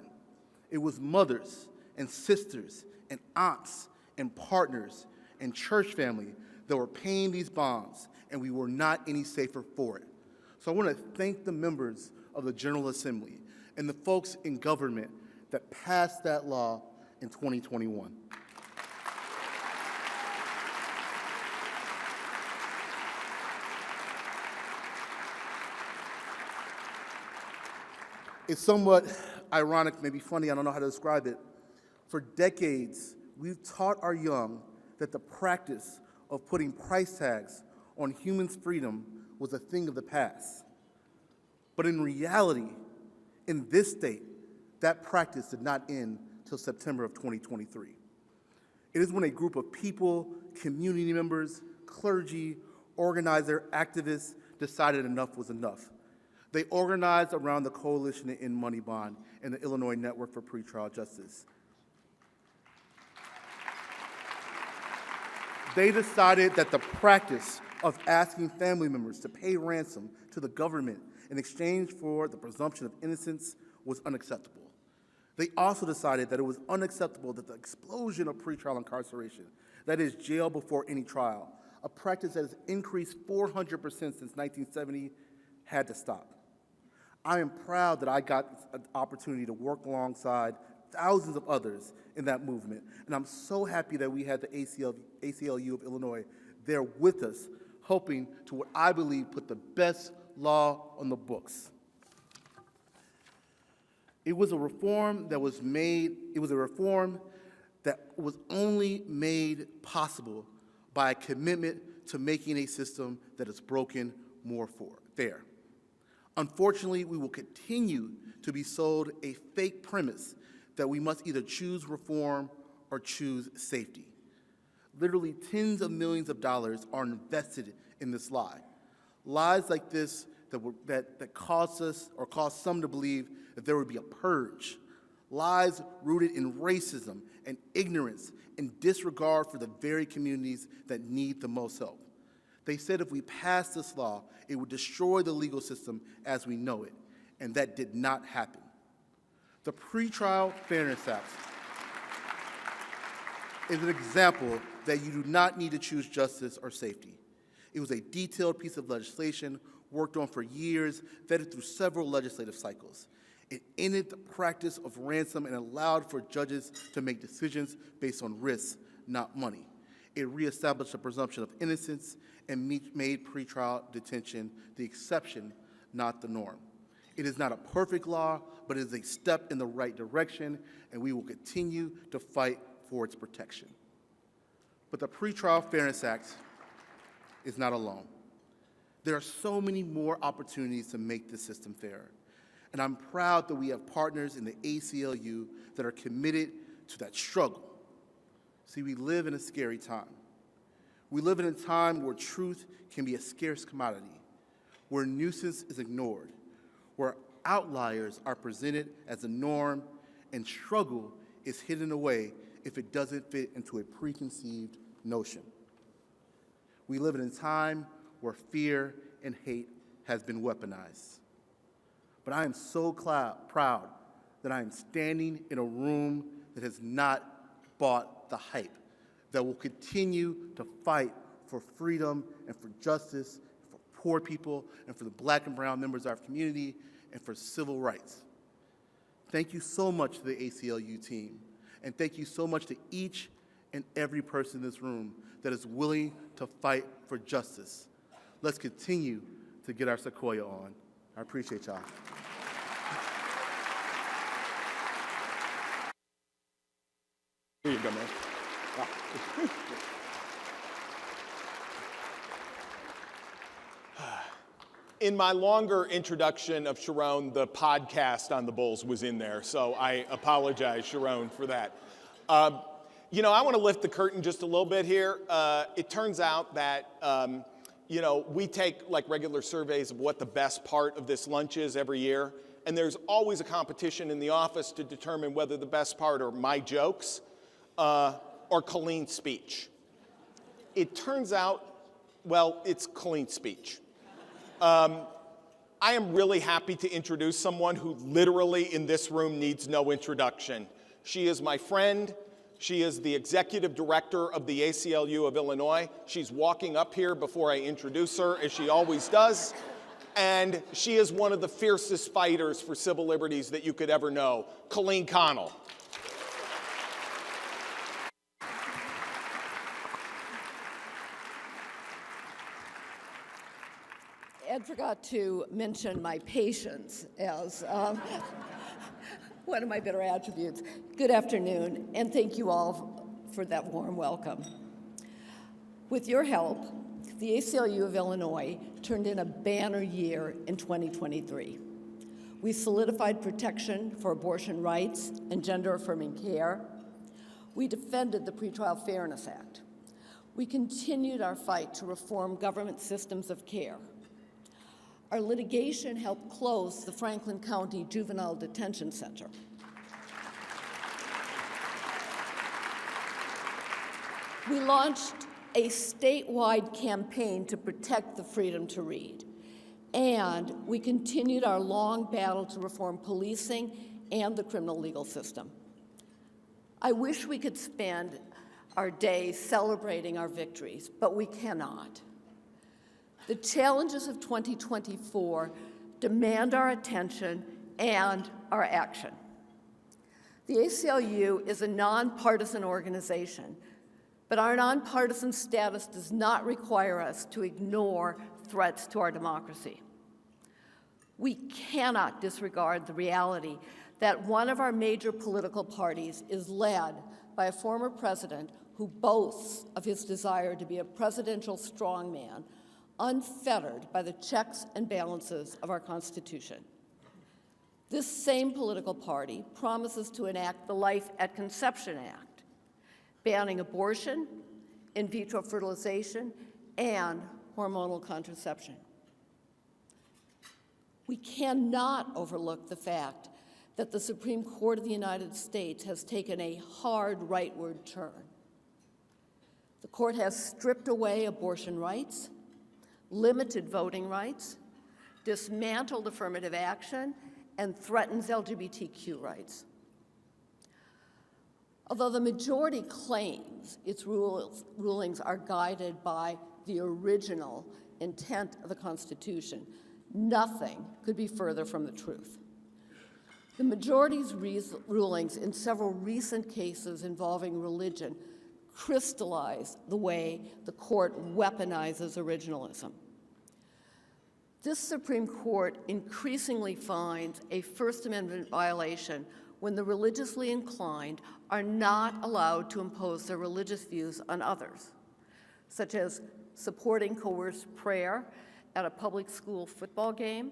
It was mothers and sisters and aunts and partners and church family that were paying these bonds, and we were not any safer for it. So I want to thank the members of the General Assembly and the folks in government that passed that law in 2021. It's somewhat ironic, maybe funny, I don't know how to describe it. For decades, we've taught our young that the practice of putting price tags on humans' freedom was a thing of the past. But in reality, in this state, that practice did not end till September of 2023. It is when a group of people, community members, clergy, organizer, activists decided enough was enough. They organized around the Coalition to End Money Bond and the Illinois Network for Pretrial Justice. They decided that the practice of asking family members to pay ransom to the government in exchange for the presumption of innocence was unacceptable. They also decided that it was unacceptable that the explosion of pretrial incarceration, that is, jail before any trial, a practice that has increased 400% since 1970, had to stop. I am proud that I got an opportunity to work alongside thousands of others in that movement. And I'm so happy that we had the ACLU of Illinois there with us, helping to what I believe put the best law on the books. It was a reform that was only made possible by a commitment to making a system that is broken more fair. Unfortunately, we will continue to be sold a fake premise that we must either choose reform or choose safety. Literally tens of millions of dollars are invested in this lie. Lies like this that caused us or caused some to believe that there would be a purge. Lies rooted in racism and ignorance and disregard for the very communities that need the most help. They said if we passed this law, it would destroy the legal system as we know it, and that did not happen. The Pretrial Fairness Act is an example that you do not need to choose justice or safety. It was a detailed piece of legislation worked on for years, vetted through several legislative cycles. It ended the practice of ransom and allowed for judges to make decisions based on risks, not money. It reestablished a presumption of innocence and made pretrial detention the exception, not the norm. It is not a perfect law, but it is a step in the right direction, and we will continue to fight for its protection. But the Pretrial Fairness Act is not alone. There are so many more opportunities to make this system fairer, and I'm proud that we have partners in the ACLU that are committed to that struggle. See, we live in a scary time. We live in a time where truth can be a scarce commodity, where nuisance is ignored, where outliers are presented as the norm, and struggle is hidden away if it doesn't fit into a preconceived notion. We live in a time where fear and hate has been weaponized. But I am so proud that I am standing in a room that has not bought the hype, that will continue to fight for freedom and for justice, for poor people, and for the Black and brown members of our community, and for civil rights. Thank you so much to the ACLU team, and thank you so much to each and every person in this room that is willing to fight for justice. Let's continue to get our Sequoia on. I appreciate y'all. Here you go, man. In my longer introduction of Sharon, the podcast on the Bulls was in there, so I apologize, Sharon, for that. You know, I want to lift the curtain just a little bit here. It turns out that, you know, we take like regular surveys of what the best part of this lunch is every year, and there's always a competition in the office to determine whether the best part are my jokes or Colleen's speech. It turns out, well, it's Colleen's speech. I am really happy to introduce someone who literally in this room needs no introduction. She is my friend. She is the executive director of the ACLU of Illinois. She's walking up here before I introduce her, as she always does. And she is one of the fiercest fighters for civil liberties that you could ever know, Colleen Connell. Ed forgot to mention my patience as one of my better attributes. Good afternoon, and thank you all for that warm welcome. With your help, the ACLU of Illinois turned in a banner year in 2023. We solidified protection for abortion rights and gender-affirming care. We defended the Pretrial Fairness Act. We continued our fight to reform government systems of care. Our litigation helped close the Franklin County Juvenile Detention Center. We launched a statewide campaign to protect the freedom to read, and we continued our long battle to reform policing and the criminal legal system. I wish we could spend our days celebrating our victories, but we cannot. The challenges of 2024 demand our attention and our action. The ACLU is a nonpartisan organization, but our nonpartisan status does not require us to ignore threats to our democracy. We cannot disregard the reality that one of our major political parties is led by a former president who boasts of his desire to be a presidential strongman, unfettered by the checks and balances of our Constitution. This same political party promises to enact the Life at Conception Act, banning abortion, in vitro fertilization, and hormonal contraception. We cannot overlook the fact that the Supreme Court of the United States has taken a hard rightward turn. The court has stripped away abortion rights, limited voting rights, dismantled affirmative action, and threatens LGBTQ rights. Although the majority claims its rulings are guided by the original intent of the Constitution, nothing could be further from the truth. The majority's rulings in several recent cases involving religion crystallize the way the court weaponizes originalism. This Supreme Court increasingly finds a First Amendment violation when the religiously inclined are not allowed to impose their religious views on others, such as supporting coerced prayer at a public school football game,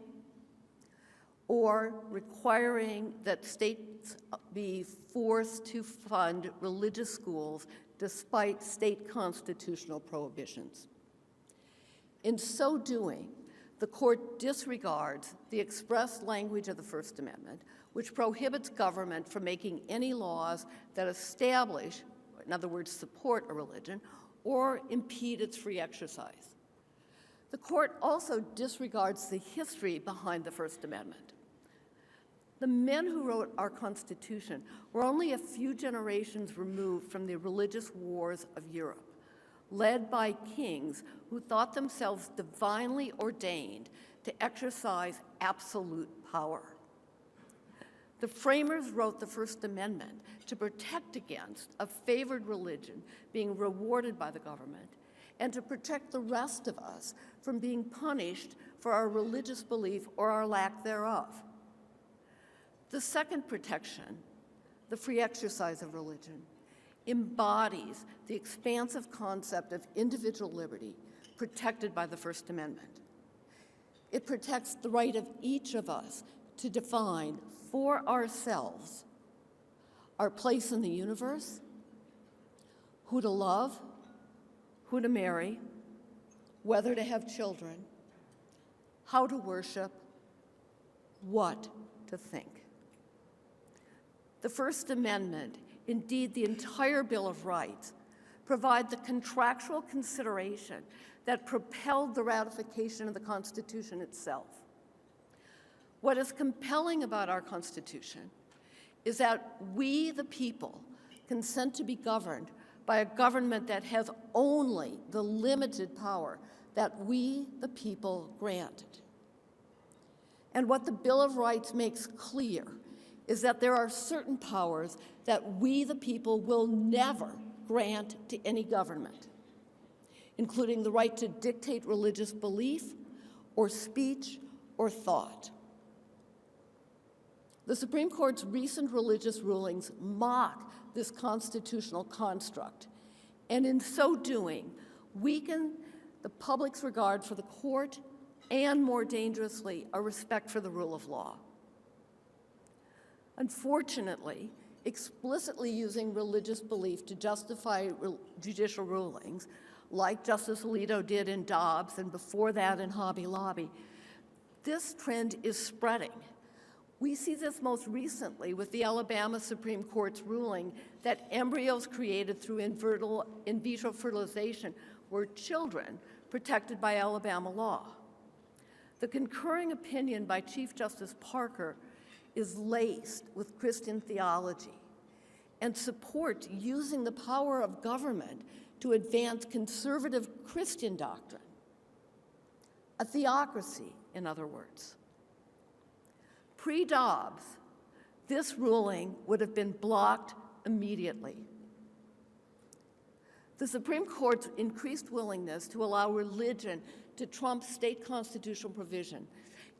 or requiring that states be forced to fund religious schools despite state constitutional prohibitions. In so doing, the court disregards the express language of the First Amendment, which prohibits government from making any laws that establish, in other words, support a religion, or impede its free exercise. The court also disregards the history behind the First Amendment. The men who wrote our Constitution were only a few generations removed from the religious wars of Europe, led by kings who thought themselves divinely ordained to exercise absolute power. The framers wrote the First Amendment to protect against a favored religion being rewarded by the government and to protect the rest of us from being punished for our religious belief or our lack thereof. The second protection, the free exercise of religion, embodies the expansive concept of individual liberty protected by the First Amendment. It protects the right of each of us to define for ourselves our place in the universe, who to love, who to marry, whether to have children, how to worship, what to think. The First Amendment, indeed the entire Bill of Rights, provide the contractual consideration that propelled the ratification of the Constitution itself. What is compelling about our Constitution is that we, the people, consent to be governed by a government that has only the limited power that we, the people, granted. And what the Bill of Rights makes clear is that there are certain powers that we, the people, will never grant to any government, including the right to dictate religious belief or speech or thought. The Supreme Court's recent religious rulings mock this constitutional construct, and in so doing, weaken the public's regard for the court and, more dangerously, a respect for the rule of law. Unfortunately, explicitly using religious belief to justify judicial rulings, like Justice Alito did in Dobbs and before that in Hobby Lobby, this trend is spreading. We see this most recently with the Alabama Supreme Court's ruling that embryos created through in vitro fertilization were children protected by Alabama law. The concurring opinion by Chief Justice Parker is laced with Christian theology and supports using the power of government to advance conservative Christian doctrine. A theocracy, in other words. Pre-Dobbs, this ruling would have been blocked immediately. The Supreme Court's increased willingness to allow religion to trump state constitutional provision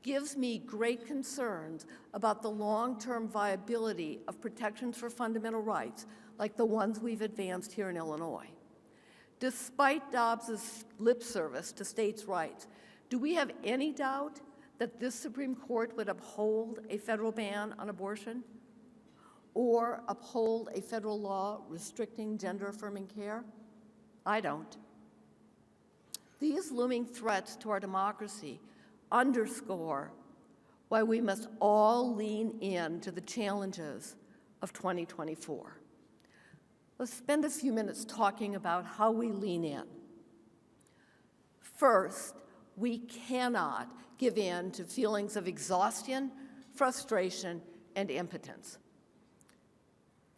gives me great concerns about the long-term viability of protections for fundamental rights like the ones we've advanced here in Illinois. Despite Dobbs's lip service to states' rights, do we have any doubt that this Supreme Court would uphold a federal ban on abortion or uphold a federal law restricting gender-affirming care? I don't. These looming threats to our democracy underscore why we must all lean in to the challenges of 2024. Let's spend a few minutes talking about how we lean in. First, we cannot give in to feelings of exhaustion, frustration, and impotence.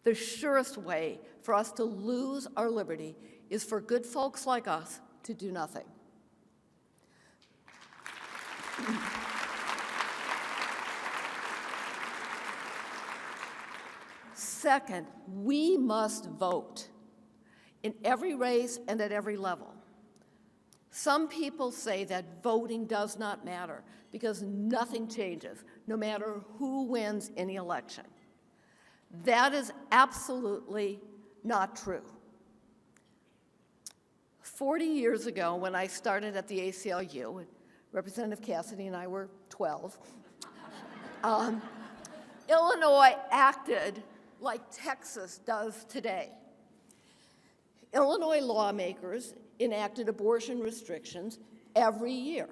The surest way for us to lose our liberty is for good folks like us to do nothing. Second, we must vote in every race and at every level. Some people say that voting does not matter because nothing changes, no matter who wins any election. That is absolutely not true. 40 years ago, when I started at the ACLU, Representative Cassidy and I were 12, Illinois acted like Texas does today. Illinois lawmakers enacted abortion restrictions every year.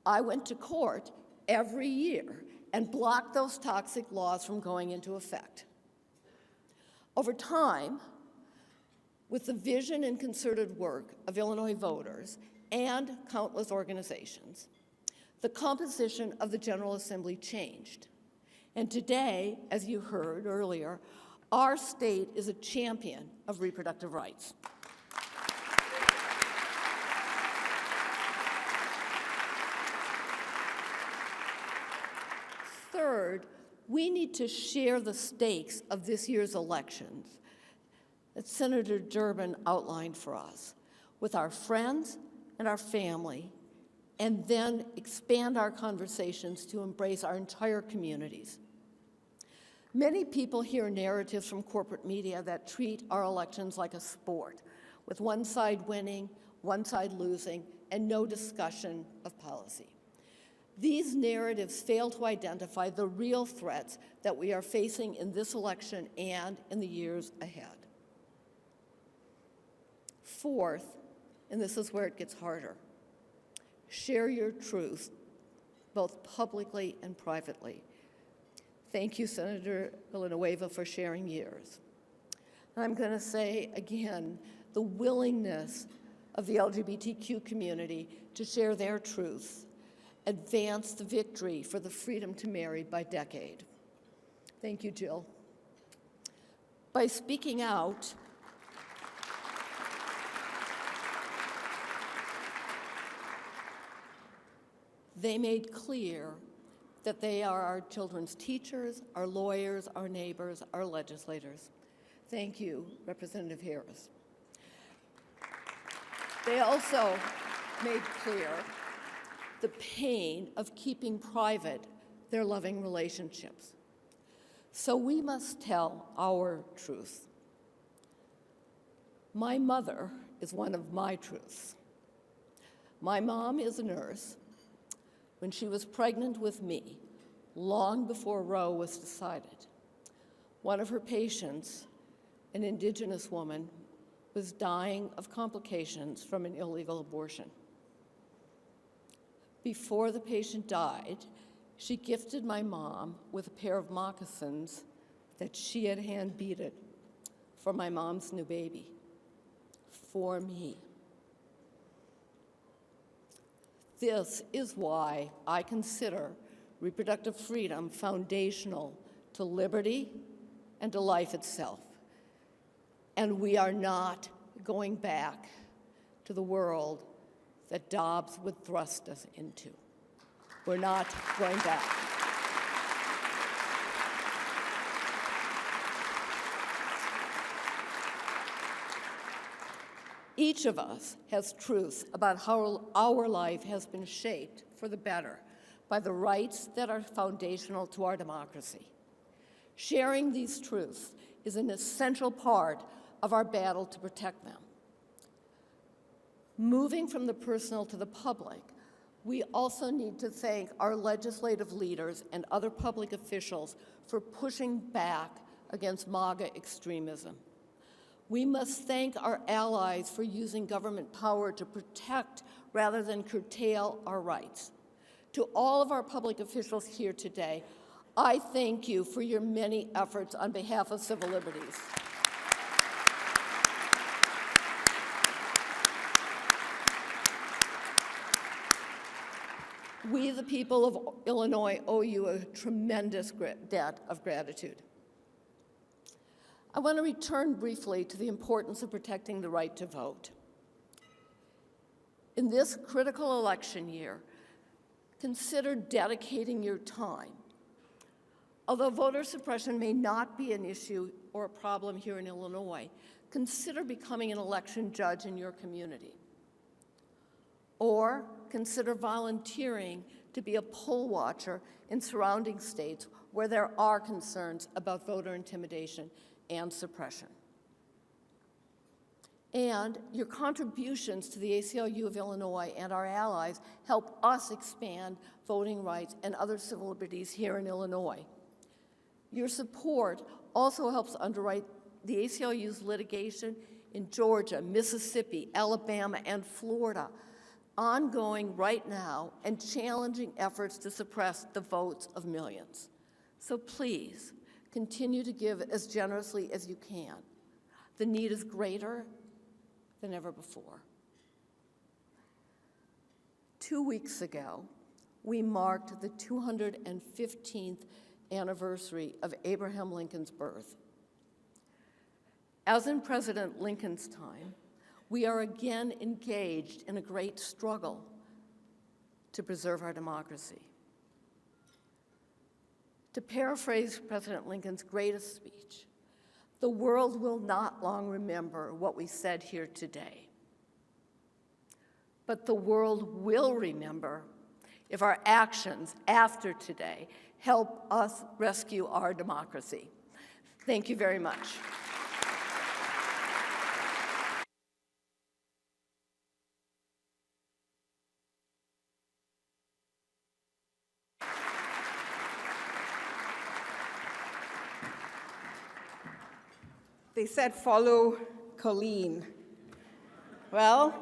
I went to court every year and blocked those toxic laws from going into effect. Over time, with the vision and concerted work of Illinois voters and countless organizations, the composition of the General Assembly changed. And today, as you heard earlier, our state is a champion of reproductive rights. Third, we need to share the stakes of this year's elections that Senator Durbin outlined for us with our friends and our family, and then expand our conversations to embrace our entire communities. Many people hear narratives from corporate media that treat our elections like a sport, with one side winning, one side losing, and no discussion of policy. These narratives fail to identify the real threats that we are facing in this election and in the years ahead. Fourth, and this is where it gets harder, share your truth, both publicly and privately. Thank you, Senator Villanueva, for sharing yours. And I'm going to say again, the willingness of the LGBTQ community to share their truth advanced the victory for the freedom to marry by decade. Thank you, Jill. By speaking out, they made clear that they are our children's teachers, our lawyers, our neighbors, our legislators. Thank you, Representative Harris. They also made clear the pain of keeping private their loving relationships. So we must tell our truth. My mother is one of my truths. My mom is a nurse. When she was pregnant with me, long before Roe was decided, one of her patients, an Indigenous woman, was dying of complications from an illegal abortion. Before the patient died, she gifted my mom with a pair of moccasins that she had hand-beaded for my mom's new baby, for me. This is why I consider reproductive freedom foundational to liberty and to life itself. And we are not going back to the world that Dobbs would thrust us into. We're not going back. Each of us has truths about how our life has been shaped for the better by the rights that are foundational to our democracy. Sharing these truths is an essential part of our battle to protect them. Moving from the personal to the public, we also need to thank our legislative leaders and other public officials for pushing back against MAGA extremism. We must thank our allies for using government power to protect rather than curtail our rights. To all of our public officials here today, I thank you for your many efforts on behalf of civil liberties. We, the people of Illinois, owe you a tremendous debt of gratitude. I want to return briefly to the importance of protecting the right to vote. In this critical election year, consider dedicating your time. Although voter suppression may not be an issue or a problem here in Illinois, consider becoming an election judge in your community. Or consider volunteering to be a poll watcher in surrounding states where there are concerns about voter intimidation and suppression. And your contributions to the ACLU of Illinois and our allies help us expand voting rights and other civil liberties here in Illinois. Your support also helps underwrite the ACLU's litigation in Georgia, Mississippi, Alabama, and Florida, ongoing right now and challenging efforts to suppress the votes of millions. So please, continue to give as generously as you can. The need is greater than ever before. 2 weeks ago, we marked the 215th anniversary of Abraham Lincoln's birth. As in President Lincoln's time, we are again engaged in a great struggle to preserve our democracy. To paraphrase President Lincoln's greatest speech, the world will not long remember what we said here today, but the world will remember if our actions after today help us rescue our democracy. Thank you very much. They said, follow Colleen. Well,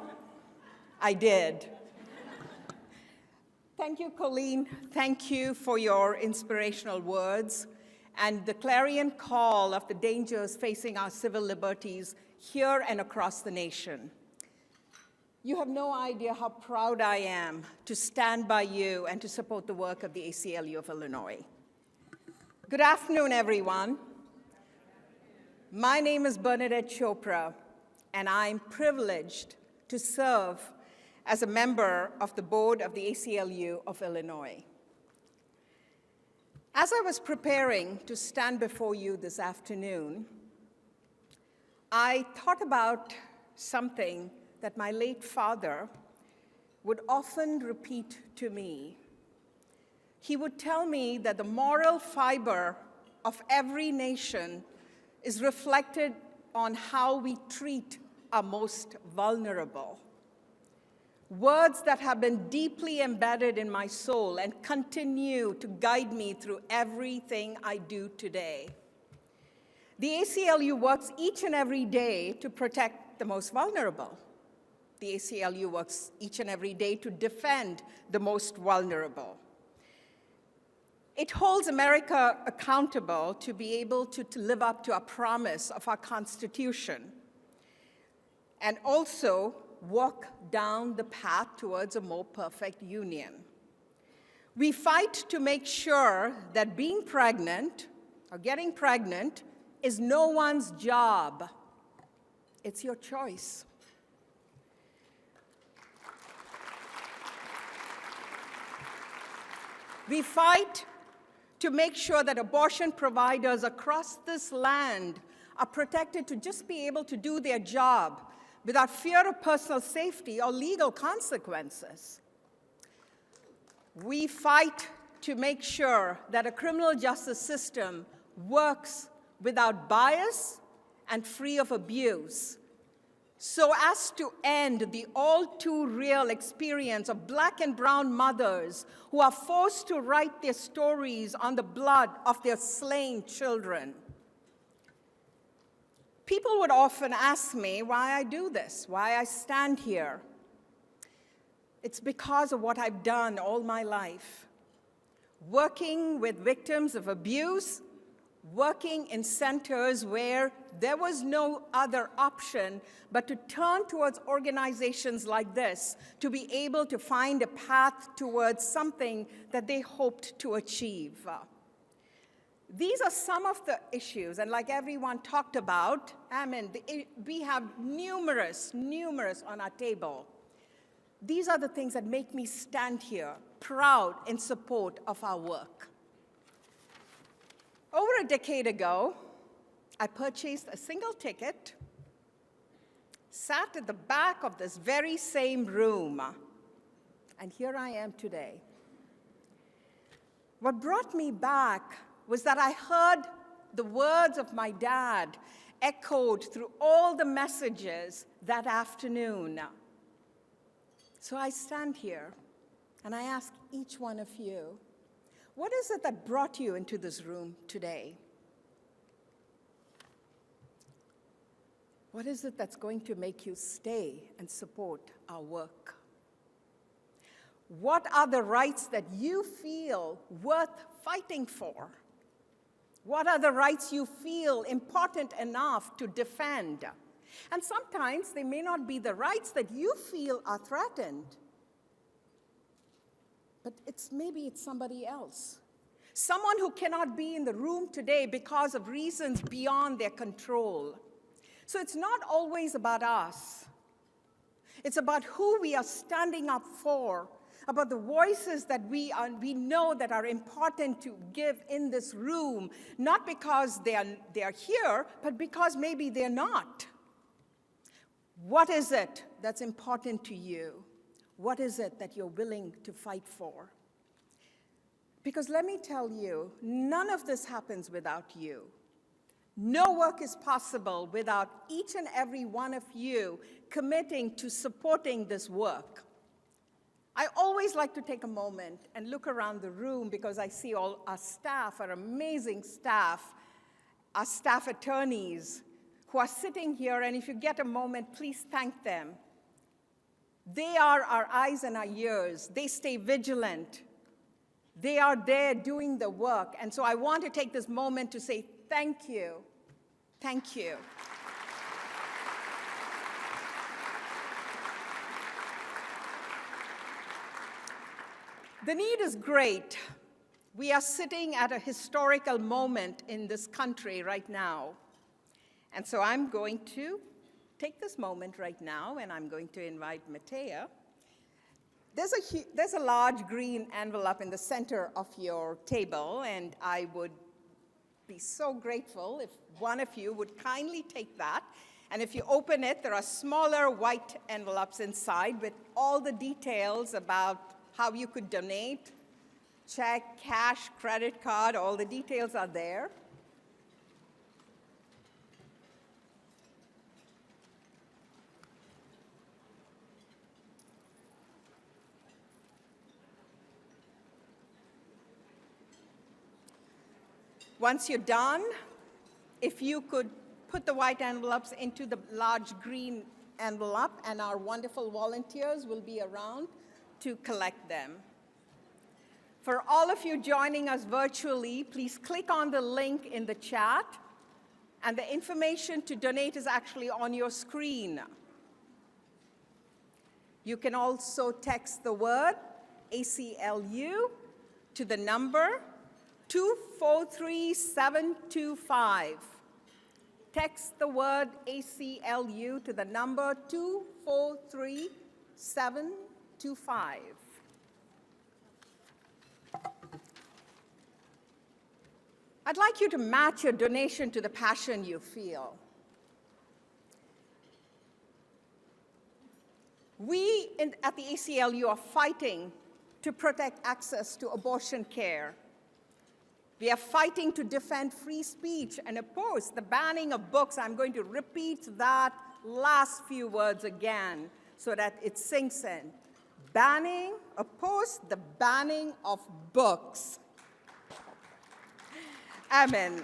I did. Thank you, Colleen. Thank you for your inspirational words and the clarion call of the dangers facing our civil liberties here and across the nation. You have no idea how proud I am to stand by you and to support the work of the ACLU of Illinois. Good afternoon, everyone. My name is Bernadette Chopra, and I'm privileged to serve as a member of the board of the ACLU of Illinois. As I was preparing to stand before you this afternoon, I thought about something that my late father would often repeat to me. He would tell me that the moral fiber of every nation is reflected on how we treat our most vulnerable. Words that have been deeply embedded in my soul and continue to guide me through everything I do today. The ACLU works each and every day to protect the most vulnerable. The ACLU works each and every day to defend the most vulnerable. It holds America accountable to be able to live up to our promise of our Constitution and also walk down the path towards a more perfect union. We fight to make sure that being pregnant or getting pregnant is no one's job. It's your choice. We fight to make sure that abortion providers across this land are protected to just be able to do their job, without fear of personal safety or legal consequences. We fight to make sure that a criminal justice system works without bias and free of abuse, so as to end the all too real experience of Black and brown mothers who are forced to write their stories on the blood of their slain children. People would often ask me why I do this, why I stand here. It's because of what I've done all my life. Working with victims of abuse, working in centers where there was no other option but to turn towards organizations like this to be able to find a path towards something that they hoped to achieve. These are some of the issues, and like everyone talked about, we have numerous on our table. These are the things that make me stand here, proud in support of our work. Over a decade ago, I purchased a single ticket, sat at the back of this very same room, and here I am today. What brought me back was that I heard the words of my dad echoed through all the messages that afternoon. So I stand here and I ask each one of you, what is it that brought you into this room today? What is it that's going to make you stay and support our work? What are the rights that you feel worth fighting for? What are the rights you feel important enough to defend? And sometimes they may not be the rights that you feel are threatened, but maybe it's somebody else. Someone who cannot be in the room today because of reasons beyond their control. So it's not always about us. It's about who we are standing up for, about the voices that we know that are important to give in this room, not because they are here, but because maybe they're not. What is it that's important to you? What is it that you're willing to fight for? Because let me tell you, none of this happens without you. No work is possible without each and every one of you committing to supporting this work. I always like to take a moment and look around the room because I see all our staff, our amazing staff, our staff attorneys who are sitting here, and if you get a moment, please thank them. They are our eyes and our ears. They stay vigilant. They are there doing the work, and so I want to take this moment to say thank you. Thank you. The need is great. We are sitting at a historical moment in this country right now. And so I'm going to take this moment right now, and I'm going to invite Matea. There's a large green envelope in the center of your table, and I would be so grateful if one of you would kindly take that. And if you open it, there are smaller white envelopes inside with all the details about how you could donate, check, cash, credit card, all the details are there. Once you're done, if you could put the white envelopes into the large green envelope, and our wonderful volunteers will be around to collect them. For all of you joining us virtually, please click on the link in the chat, and the information to donate is actually on your screen. You can also text the word ACLU to the number 243725. Text the word ACLU to the number 243725. I'd like you to match your donation to the passion you feel. We at the ACLU are fighting to protect access to abortion care. We are fighting to defend free speech and oppose the banning of books. I'm going to repeat that last few words again so that it sinks in. Oppose the banning of books. Amen.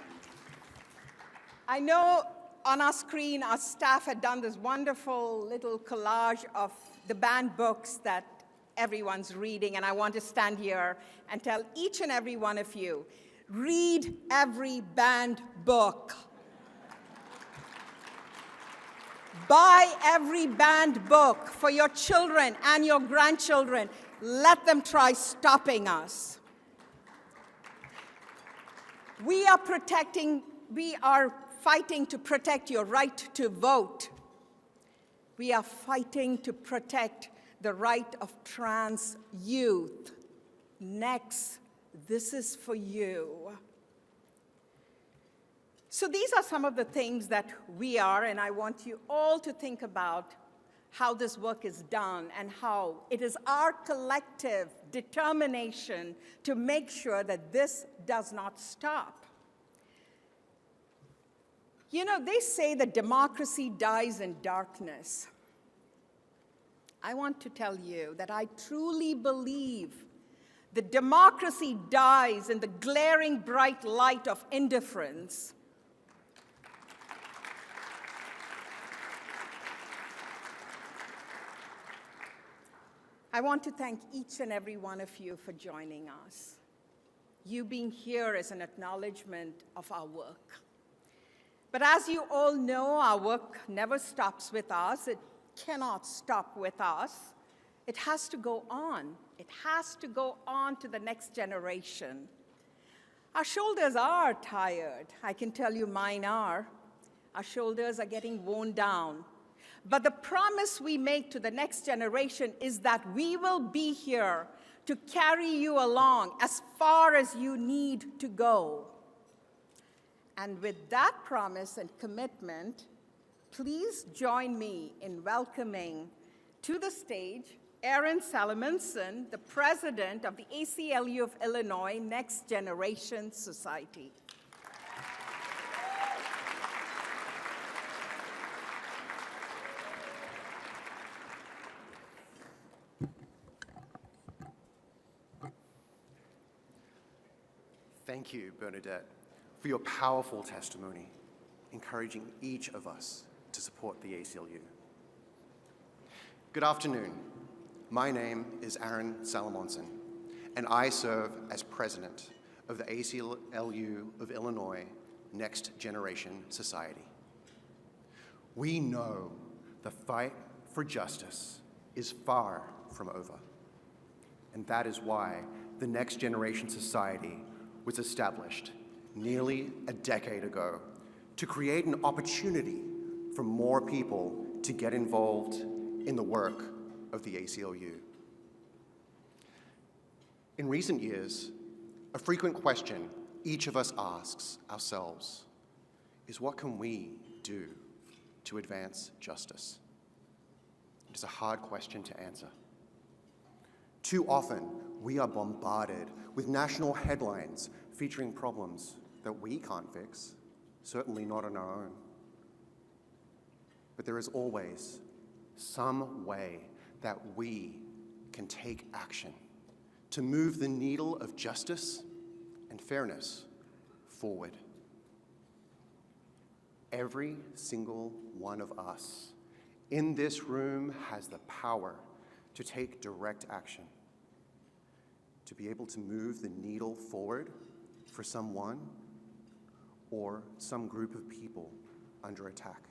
I know on our screen, our staff had done this wonderful little collage of the banned books that everyone's reading, and I want to stand here and tell each and every one of you, read every banned book. Buy every banned book for your children and your grandchildren. Let them try stopping us. We are fighting to protect your right to vote. We are fighting to protect the right of trans youth. Next, this is for you. So these are some of the things that we are, and I want you all to think about how this work is done and how it is our collective determination to make sure that this does not stop. You know, they say that democracy dies in darkness. I want to tell you that I truly believe that democracy dies in the glaring bright light of indifference. I want to thank each and every one of you for joining us. You being here is an acknowledgement of our work. But as you all know, our work never stops with us. It cannot stop with us. It has to go on. It has to go on to the next generation. Our shoulders are tired. I can tell you mine are. Our shoulders are getting worn down. But the promise we make to the next generation is that we will be here to carry you along as far as you need to go. And with that promise and commitment, please join me in welcoming to the stage Aaron Salomonson, the president of the ACLU of Illinois Next Generation Society. Thank you, Bernadette, for your powerful testimony, encouraging each of us to support the ACLU. Good afternoon. My name is Aaron Salomonson, and I serve as president of the ACLU of Illinois Next Generation Society. We know the fight for justice is far from over, and that is why the Next Generation Society was established nearly a decade ago to create an opportunity for more people to get involved in the work of the ACLU. In recent years, a frequent question each of us asks ourselves is, what can we do to advance justice? It is a hard question to answer. Too often, we are bombarded with national headlines featuring problems that we can't fix, certainly not on our own. But there is always some way that we can take action to move the needle of justice and fairness forward. Every single one of us in this room has the power to take direct action, to be able to move the needle forward for someone or some group of people under attack.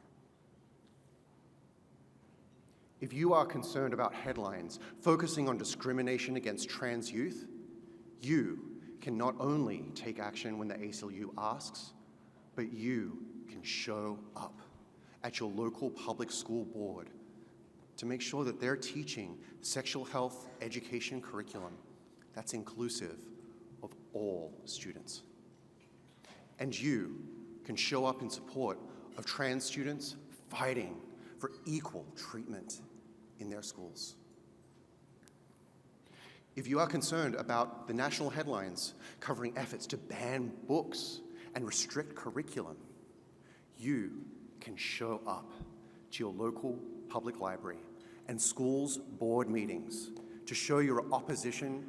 If you are concerned about headlines focusing on discrimination against trans youth, you can not only take action when the ACLU asks, but you can show up at your local public school board to make sure that they're teaching sexual health education curriculum that's inclusive of all students. And you can show up in support of trans students fighting for equal treatment in their schools. If you are concerned about the national headlines covering efforts to ban books and restrict curriculum, you can show up to your local public library and schools board meetings to show your opposition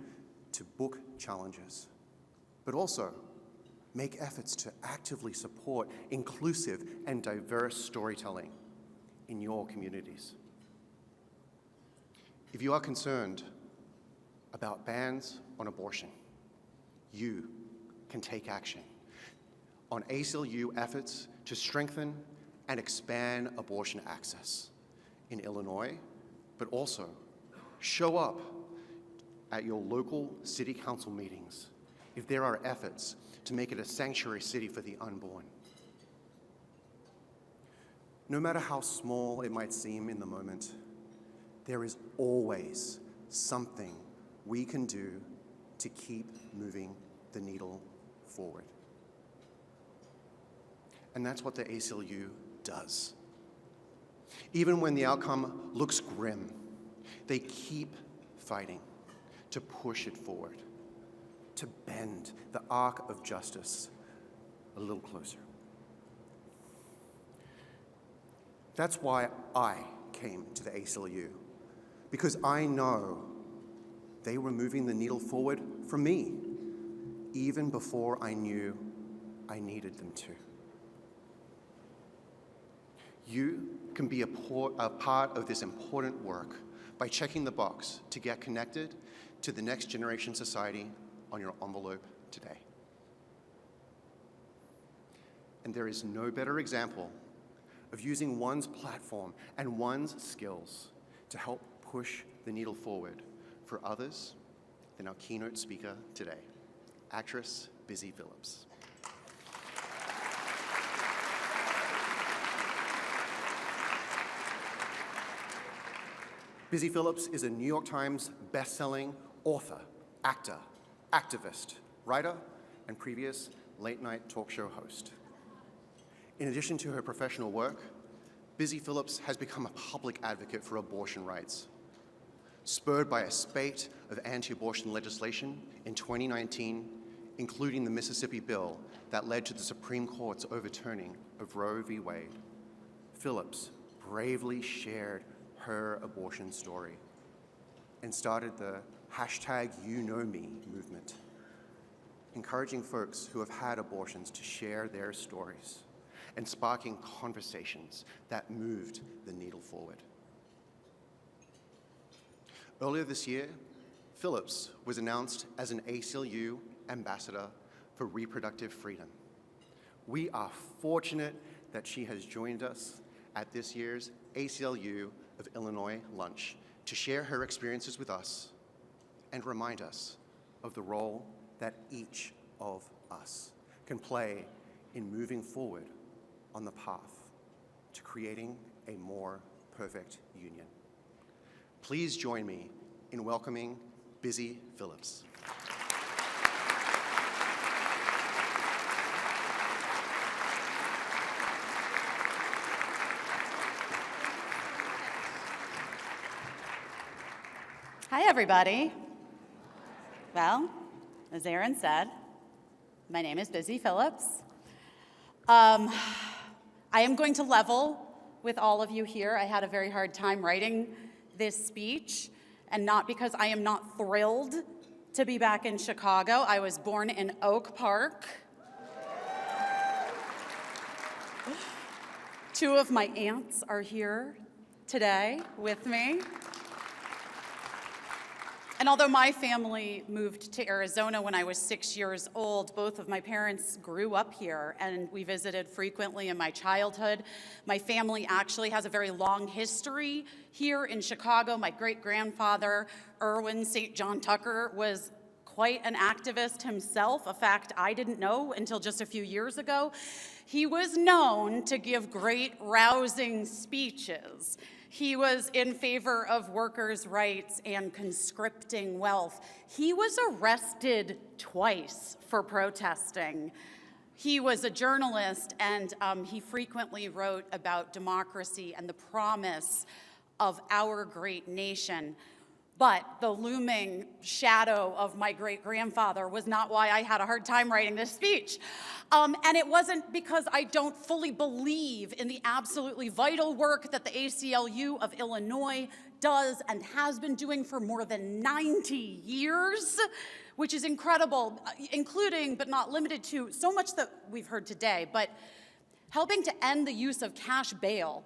to book challenges, but also make efforts to actively support inclusive and diverse storytelling in your communities. If you are concerned about bans on abortion, you can take action on ACLU efforts to strengthen and expand abortion access in Illinois, but also show up at your local city council meetings if there are efforts to make it a sanctuary city for the unborn. No matter how small it might seem in the moment, there is always something we can do to keep moving the needle forward. And that's what the ACLU does. Even when the outcome looks grim, they keep fighting to push it forward, to bend the arc of justice a little closer. That's why I came to the ACLU, because I know they were moving the needle forward for me, even before I knew I needed them to. You can be a part of this important work by checking the box to get connected to the Next Generation Society on your envelope today. And there is no better example of using one's platform and one's skills to help push the needle forward for others than our keynote speaker today, actress Busy Phillips. Busy Phillips is a New York Times best-selling author, actor, activist, writer, and previous late-night talk show host. In addition to her professional work, Busy Phillips has become a public advocate for abortion rights. Spurred by a spate of anti-abortion legislation in 2019, including the Mississippi bill that led to the Supreme Court's overturning of Roe v. Wade, Phillips bravely shared her abortion story and started the #YouKnowMe movement, encouraging folks who have had abortions to share their stories and sparking conversations that moved the needle forward. Earlier this year, Phillips was announced as an ACLU ambassador for reproductive freedom. We are fortunate that she has joined us at this year's ACLU of Illinois Lunch to share her experiences with us and remind us of the role that each of us can play in moving forward on the path to creating a more perfect union. Please join me in welcoming Busy Phillips. Hi, everybody. Well, as Aaron said, my name is Busy Phillips. I am going to level with all of you here. I had a very hard time writing this speech, and not because I am not thrilled to be back in Chicago. I was born in Oak Park. Two of my aunts are here today with me. And although my family moved to Arizona when I was 6 years old, both of my parents grew up here, and we visited frequently in my childhood. My family actually has a very long history here in Chicago. My great-grandfather, Irwin St. John Tucker, was quite an activist himself, a fact I didn't know until just a few years ago. He was known to give great, rousing speeches. He was in favor of workers' rights and conscripting wealth. He was arrested twice for protesting. He was a journalist, and he frequently wrote about democracy and the promise of our great nation. But the looming shadow of my great-grandfather was not why I had a hard time writing this speech. And it wasn't because I don't fully believe in the absolutely vital work that the ACLU of Illinois does and has been doing for more than 90 years, which is incredible, including but not limited to so much that we've heard today, but helping to end the use of cash bail,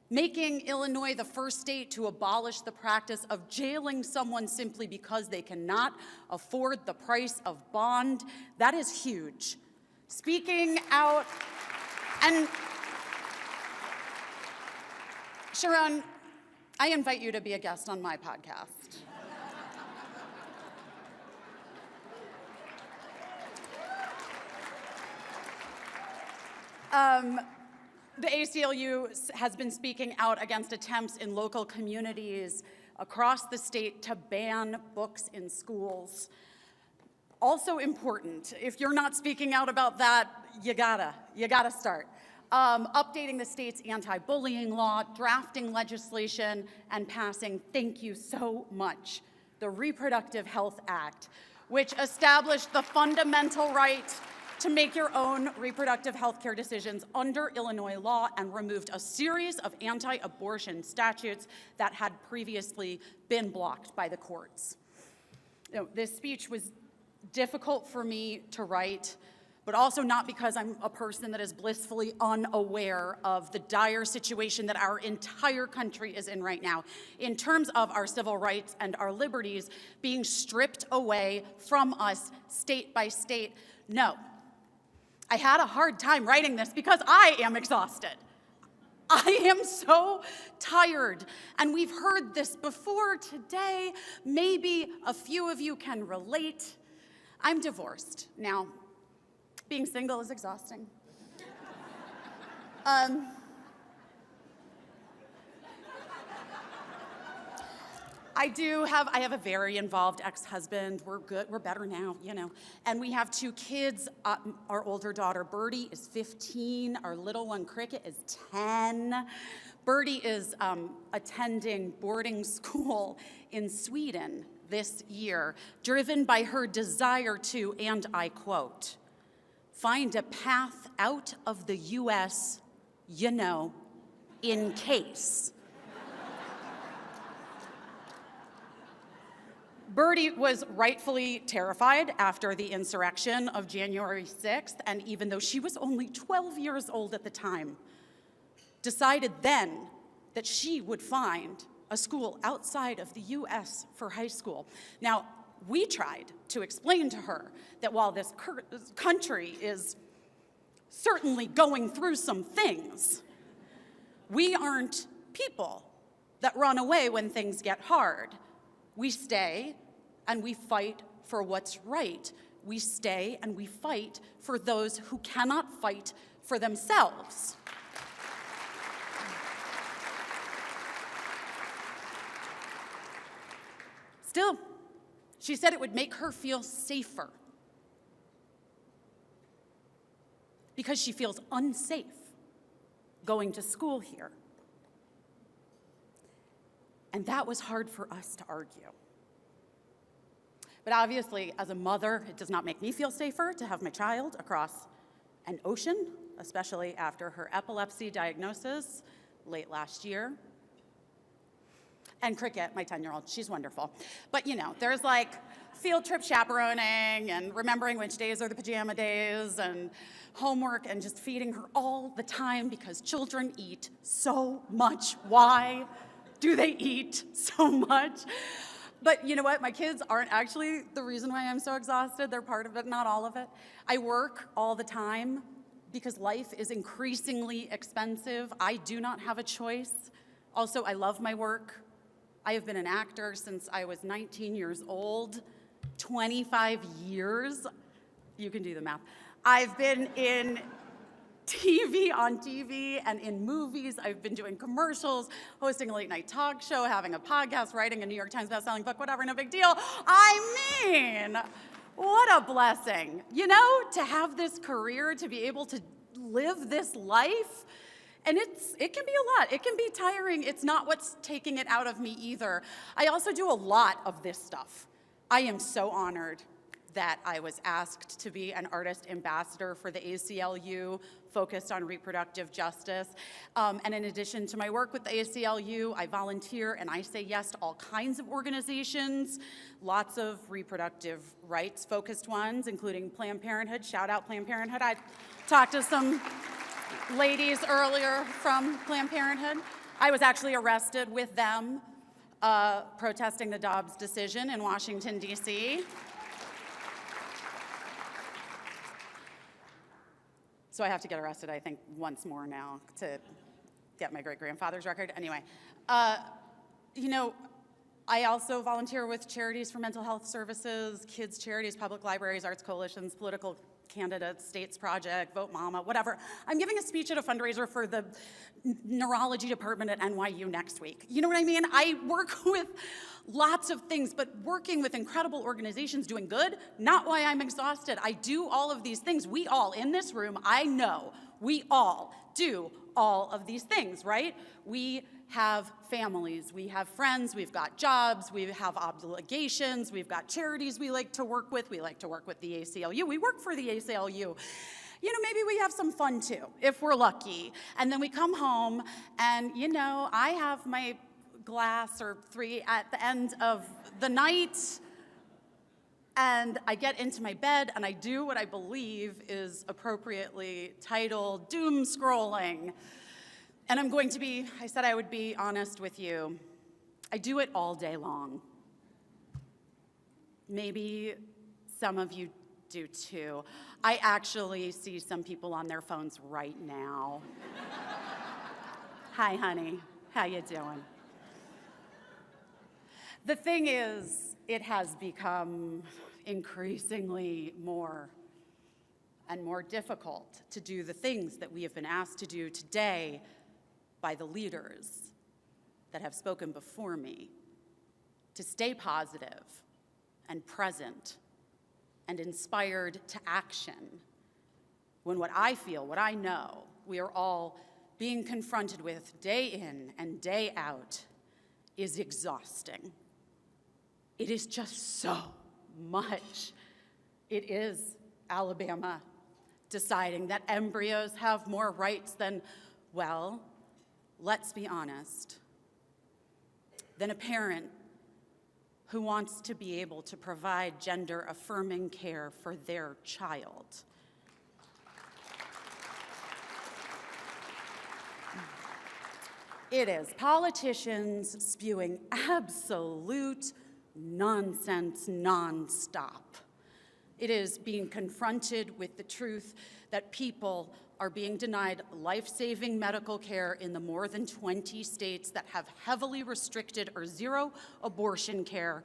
making Illinois the first state to abolish the practice of jailing someone simply because they cannot afford the price of bond. That is huge. Speaking out, and Sharon, I invite you to be a guest on my podcast. The ACLU has been speaking out against attempts in local communities across the state to ban books in schools. Also important, if you're not speaking out about that, you gotta start. Updating the state's anti-bullying law, drafting legislation, and passing, thank you so much, the Reproductive Health Act, which established the fundamental right to make your own reproductive health care decisions under Illinois law and removed a series of anti-abortion statutes that had previously been blocked by the courts. This speech was difficult for me to write, but also not because I'm a person that is blissfully unaware of the dire situation that our entire country is in right now in terms of our civil rights and our liberties being stripped away from us state by state. No. I had a hard time writing this because I am exhausted. I am so tired. And we've heard this before today. Maybe a few of you can relate. I'm divorced. Now, being single is exhausting. I have a very involved ex-husband. We're good, we're better now, you know. And we have 2 kids. Our older daughter, Birdie, is 15. Our little one, Cricket, is 10. Birdie is attending boarding school in Sweden this year, driven by her desire to, and I quote, find a path out of the US, you know, in case. Birdie was rightfully terrified after the insurrection of January 6th, and even though she was only 12 years old at the time, decided then that she would find a school outside of the US for high school. Now, we tried to explain to her that while this country is certainly going through some things, we aren't people that run away when things get hard. We stay and we fight for what's right. We stay and we fight for those who cannot fight for themselves. Still, she said it would make her feel safer because she feels unsafe going to school here. And that was hard for us to argue. But obviously, as a mother, it does not make me feel safer to have my child across an ocean, especially after her epilepsy diagnosis late last year. And Cricket, my 10-year-old, she's wonderful. But you know, there's like field trip chaperoning and remembering which days are the pajama days and homework and just feeding her all the time because children eat so much. Why do they eat so much? But you know what? My kids aren't actually the reason why I'm so exhausted. They're part of it, not all of it. I work all the time because life is increasingly expensive. I do not have a choice. Also, I love my work. I have been an actor since I was 19 years old, 25 years. You can do the math. I've been in on TV and in movies. I've been doing commercials, hosting a late night talk show, having a podcast, writing a New York Times bestselling book, whatever, no big deal. I mean, what a blessing. You know, to have this career, to be able to live this life, And it can be a lot. It can be tiring. It's not what's taking it out of me either. I also do a lot of this stuff. I am so honored that I was asked to be an artist ambassador for the ACLU focused on reproductive justice. And in addition to my work with the ACLU, I volunteer and I say yes to all kinds of organizations, lots of reproductive rights focused ones, including Planned Parenthood. Shout out Planned Parenthood. I talked to some ladies earlier from Planned Parenthood. I was actually arrested with them protesting the Dobbs decision in Washington, D.C. So I have to get arrested, I think, once more now to get my great-grandfather's record. Anyway, you know, I also volunteer with charities for mental health services, kids charities, public libraries, arts coalitions, political candidates, States Project, Vote Mama, whatever. I'm giving a speech at a fundraiser for the neurology department at NYU next week. You know what I mean? I work with lots of things, but working with incredible organizations doing good, not why I'm exhausted. I do all of these things. We all in this room, I know, we all do all of these things, right? We have families, we have friends, we've got jobs, we have obligations, we've got charities we like to work with. We like to work with the ACLU. We work for the ACLU. You know, maybe we have some fun too, if we're lucky. And then we come home and, you know, I have my glass or 3 at the end of the night, and I get into my bed and I do what I believe is appropriately titled doom scrolling. And I'm going to be, I said I would be honest with you, I do it all day long. Maybe some of you do too. I actually see some people on their phones right now. Hi, honey, how you doing? The thing is, it has become increasingly more and more difficult to do the things that we have been asked to do today by the leaders that have spoken before me, to stay positive and present and inspired to action when what I feel, what I know, we are all being confronted with day in and day out is exhausting. It is just so much. It is Alabama deciding that embryos have more rights than, well, let's be honest, than a parent who wants to be able to provide gender-affirming care for their child. It is politicians spewing absolute nonsense nonstop. It is being confronted with the truth that people are being denied life-saving medical care in the more than 20 states that have heavily restricted or zero abortion care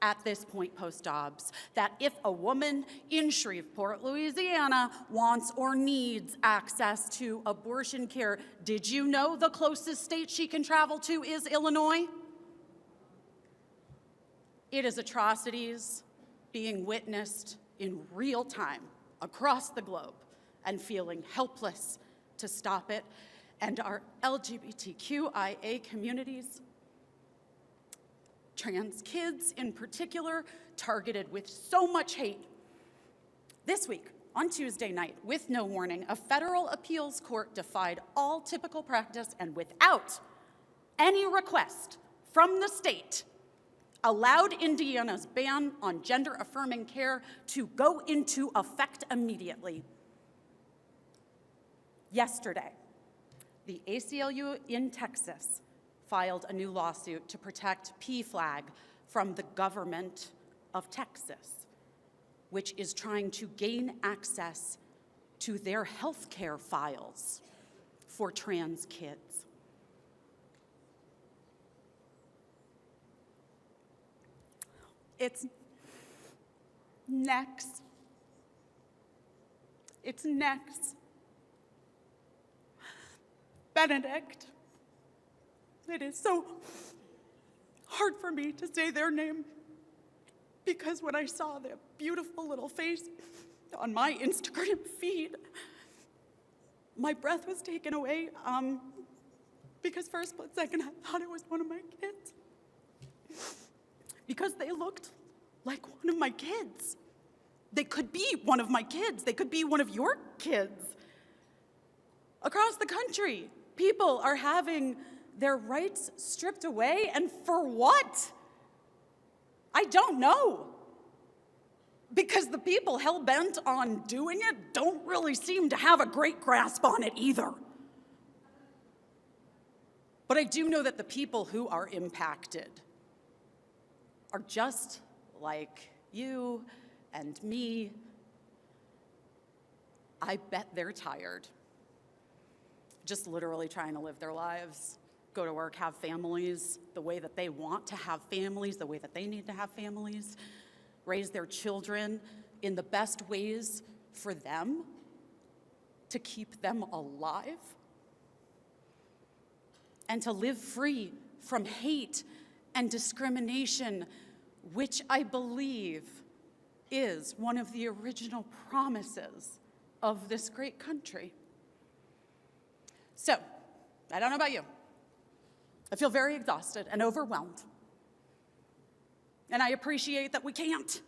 at this point post-Dobbs. That if a woman in Shreveport, Louisiana wants or needs access to abortion care, did you know the closest state she can travel to is Illinois? It is atrocities being witnessed in real time across the globe and feeling helpless to stop it. And our LGBTQIA communities, trans kids in particular, targeted with so much hate. This week, on Tuesday night, with no warning, a federal appeals court defied all typical practice and without any request from the state, allowed Indiana's ban on gender-affirming care to go into effect immediately. Yesterday, the ACLU in Texas filed a new lawsuit to protect PFLAG from the government of Texas, which is trying to gain access to their health care files for trans kids. It's next. It's next. Benedict. It is so hard for me to say their name because when I saw their beautiful little face on my Instagram feed, my breath was taken away because for a split second I thought it was one of my kids. Because they looked like one of my kids. They could be one of my kids. They could be one of your kids. Across the country, people are having their rights stripped away, and for what? I don't know. Because the people hell-bent on doing it don't really seem to have a great grasp on it either. But I do know that the people who are impacted are just like you and me. I bet they're tired. Just literally trying to live their lives, go to work, have families the way that they want to have families, the way that they need to have families, raise their children in the best ways for them, to keep them alive, and to live free from hate and discrimination, which I believe is one of the original promises of this great country. So, I don't know about you. I feel very exhausted and overwhelmed. And I appreciate that we can't.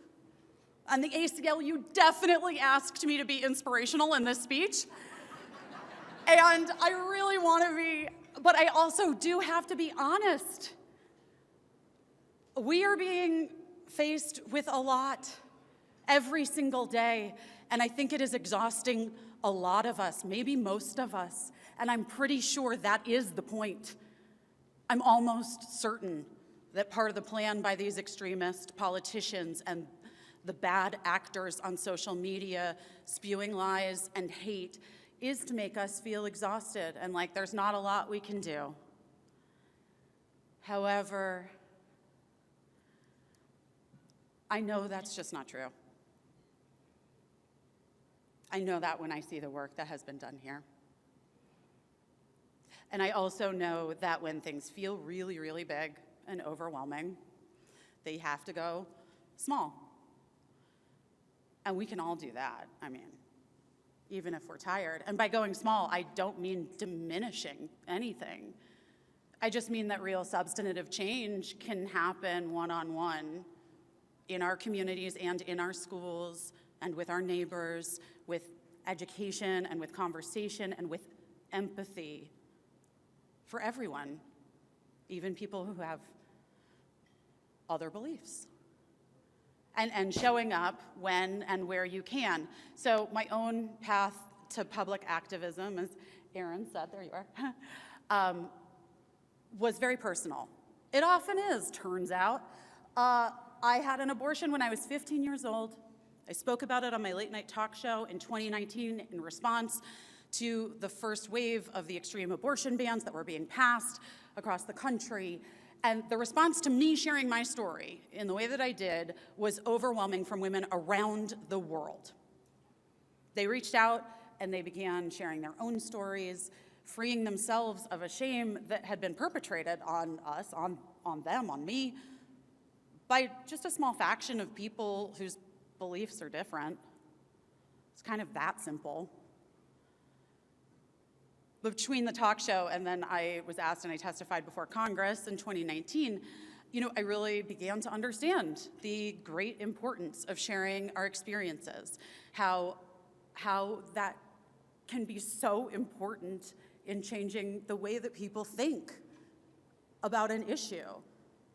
And the ACLU definitely asked me to be inspirational in this speech. And I really want to be, but I also do have to be honest. We are being faced with a lot every single day, and I think it is exhausting a lot of us, maybe most of us, and I'm pretty sure that is the point. I'm almost certain that part of the plan by these extremist politicians and the bad actors on social media spewing lies and hate is to make us feel exhausted and like there's not a lot we can do. However, I know that's just not true. I know that when I see the work that has been done here. And I also know that when things feel really, really big and overwhelming, they have to go small. And we can all do that, I mean, even if we're tired. And by going small, I don't mean diminishing anything. I just mean that real substantive change can happen one-on-one in our communities and in our schools and with our neighbors, with education and with conversation and with empathy for everyone, even people who have other beliefs. And showing up when and where you can. So my own path to public activism, as Aaron said, there you are, was very personal. It often is, turns out. I had an abortion when I was 15 years old. I spoke about it on my late night talk show in 2019 in response to the first wave of the extreme abortion bans that were being passed across the country. And the response to me sharing my story in the way that I did was overwhelming from women around the world. They reached out and they began sharing their own stories, freeing themselves of a shame that had been perpetrated on us, on them, on me, by just a small faction of people whose beliefs are different. It's kind of that simple. But between the talk show and then I was asked and I testified before Congress in 2019, I really began to understand the great importance of sharing our experiences, how that can be so important in changing the way that people think about an issue.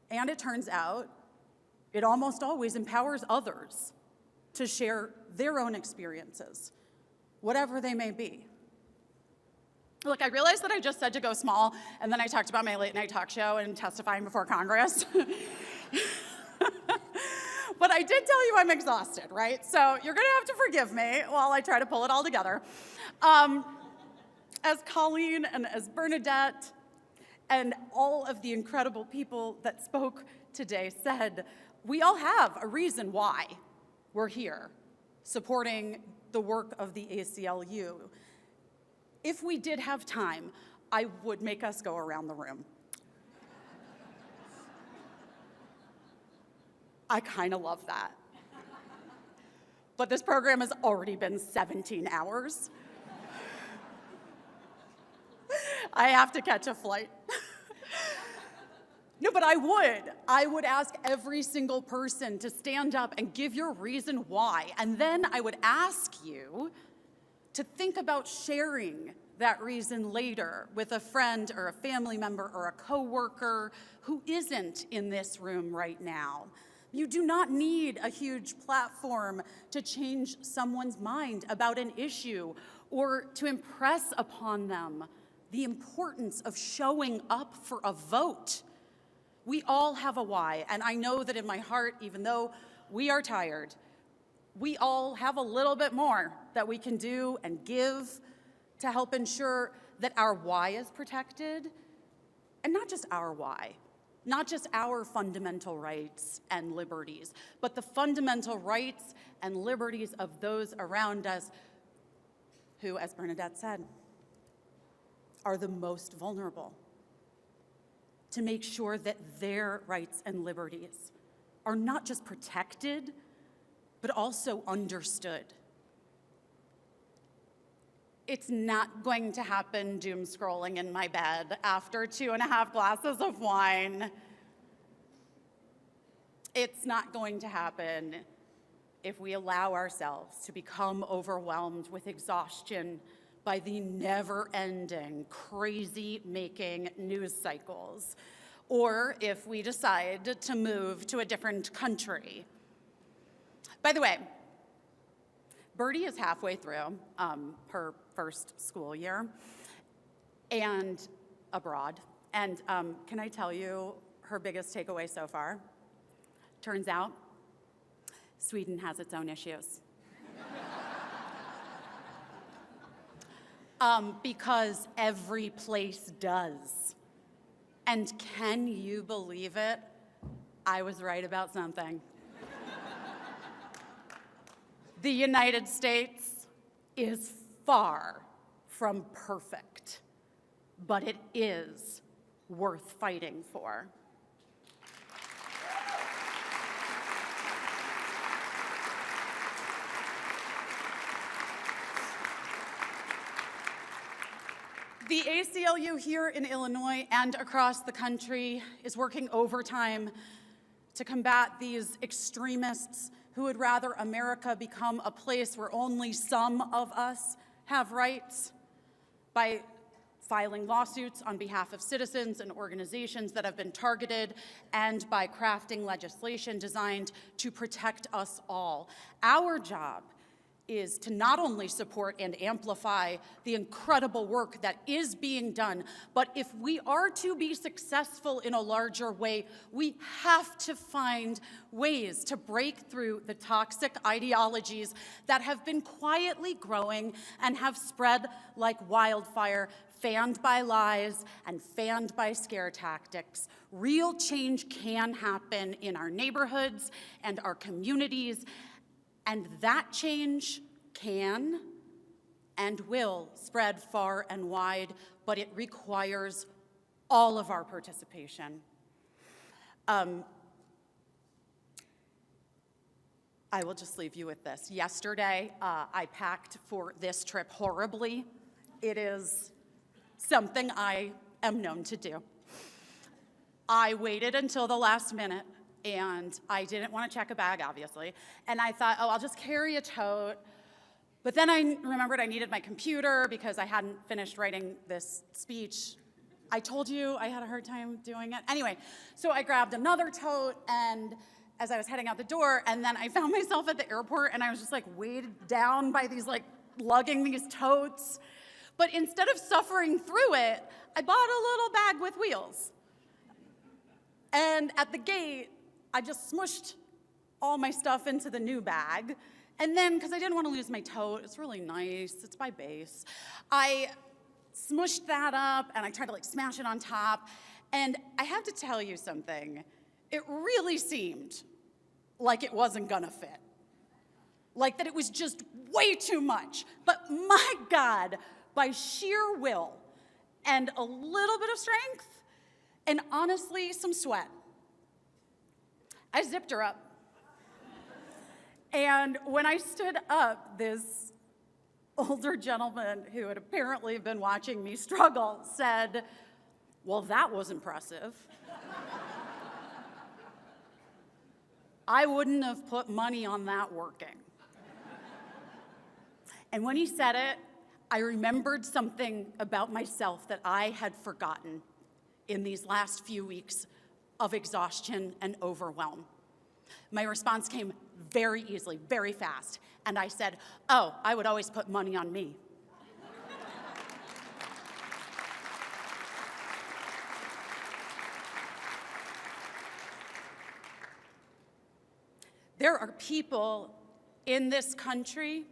And it turns out, it almost always empowers others to share their own experiences, whatever they may be. Look, I realized that I just said to go small, and then I talked about my late night talk show and testifying before Congress. But I did tell you I'm exhausted, right? So you're gonna have to forgive me while I try to pull it all together. As Colleen and as Bernadette and all of the incredible people that spoke today said, we all have a reason why we're here supporting the work of the ACLU. If we did have time, I would make us go around the room. I kind of love that. But this program has already been 17 hours. I have to catch a flight. No, but I would ask every single person to stand up and give your reason why. And then I would ask you to think about sharing that reason later with a friend or a family member or a coworker who isn't in this room right now. You do not need a huge platform to change someone's mind about an issue or to impress upon them the importance of showing up for a vote. We all have a why, and I know that in my heart, even though we are tired, we all have a little bit more that we can do and give to help ensure that our why is protected, and not just our why, not just our fundamental rights and liberties, but the fundamental rights and liberties of those around us who, as Bernadette said, are the most vulnerable, to make sure that their rights and liberties are not just protected, but also understood. It's not going to happen doom scrolling in my bed after 2.5 glasses of wine. It's not going to happen if we allow ourselves to become overwhelmed with exhaustion by the never-ending, crazy-making news cycles, or if we decide to move to a different country. By the way, Birdie is halfway through her first school year and abroad. And can I tell you her biggest takeaway so far? Turns out, Sweden has its own issues. Because every place does. And can you believe it? I was right about something. The United States is far from perfect, but it is worth fighting for. The ACLU here in Illinois and across the country is working overtime to combat these extremists who would rather America become a place where only some of us have rights, by filing lawsuits on behalf of citizens and organizations that have been targeted, and by crafting legislation designed to protect us all. Our job is to not only support and amplify the incredible work that is being done, but if we are to be successful in a larger way, we have to find ways to break through the toxic ideologies that have been quietly growing and have spread like wildfire, fanned by lies and fanned by scare tactics. Real change can happen in our neighborhoods and our communities, and that change can and will spread far and wide, but it requires all of our participation. I will just leave you with this. Yesterday, I packed for this trip horribly. It is something I am known to do. I waited until the last minute, and I didn't want to check a bag, obviously. And I thought, oh, I'll just carry a tote. But then I remembered I needed my computer because I hadn't finished writing this speech. I told you I had a hard time doing it. Anyway, so I grabbed another tote, and as I was heading out the door, and then I found myself at the airport, and I was just like weighted down by these lugging these totes. But instead of suffering through it, I bought a little bag with wheels. And at the gate, I just smushed all my stuff into the new bag. And then, because I didn't want to lose my tote, it's really nice, it's by base, I smushed that up and I tried to smash it on top. And I have to tell you something, it really seemed like it wasn't gonna fit. Like that it was just way too much. But my God, by sheer will and a little bit of strength, and honestly, some sweat, I zipped her up. And when I stood up, this older gentleman who had apparently been watching me struggle said, "Well, that was impressive. I wouldn't have put money on that working." And when he said it, I remembered something about myself that I had forgotten in these last few weeks of exhaustion and overwhelm. My response came very easily, very fast, and I said, "Oh, I would always put money on me." There are people in this country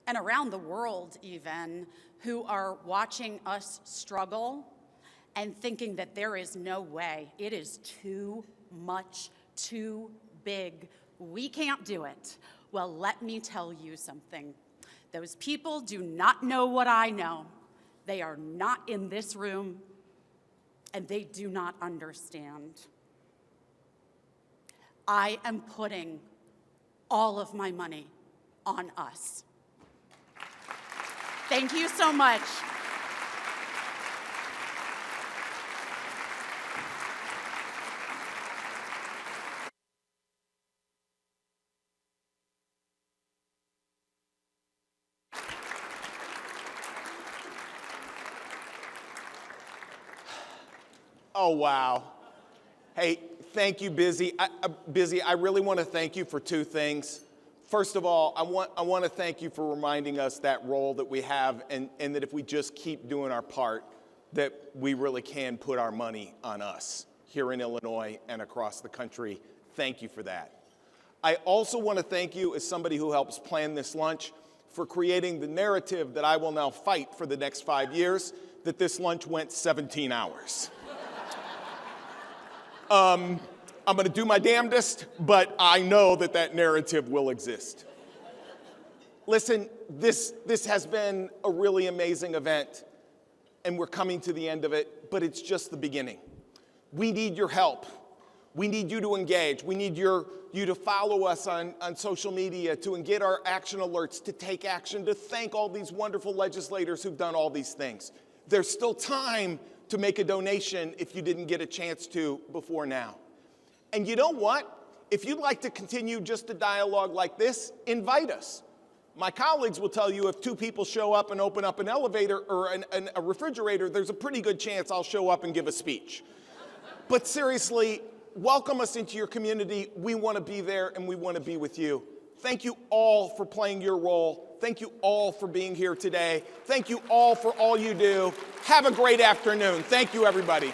and around the world even who are watching us struggle and thinking that there is no way. It is too much, too big. We can't do it. Well, let me tell you something. Those people do not know what I know. They are not in this room, and they do not understand. I am putting all of my money on us. Thank you so much. Oh, wow. Hey, thank you, Busy. I really want to thank you for two things. First of all, I want to thank you for reminding us that role that we have, and that if we just keep doing our part, that we really can put our money on us here in Illinois and across the country. Thank you for that. I also want to thank you, as somebody who helps plan this lunch, for creating the narrative that I will now fight for the next 5 years, that this lunch went 17 hours. I'm going to do my damnedest, but I know that that narrative will exist. Listen, this has been a really amazing event, and we're coming to the end of it, but it's just the beginning. We need your help. We need you to engage. We need you to follow us on social media, to get our action alerts, to take action, to thank all these wonderful legislators who've done all these things. There's still time to make a donation if you didn't get a chance to before now. And you know what? If you'd like to continue just a dialogue like this, invite us. My colleagues will tell you if two people show up and open up an elevator or a refrigerator, there's a pretty good chance I'll show up and give a speech. But seriously, welcome us into your community. We want to be there and we want to be with you. Thank you all for playing your role. Thank you all for being here today. Thank you all for all you do. Have a great afternoon. Thank you, everybody.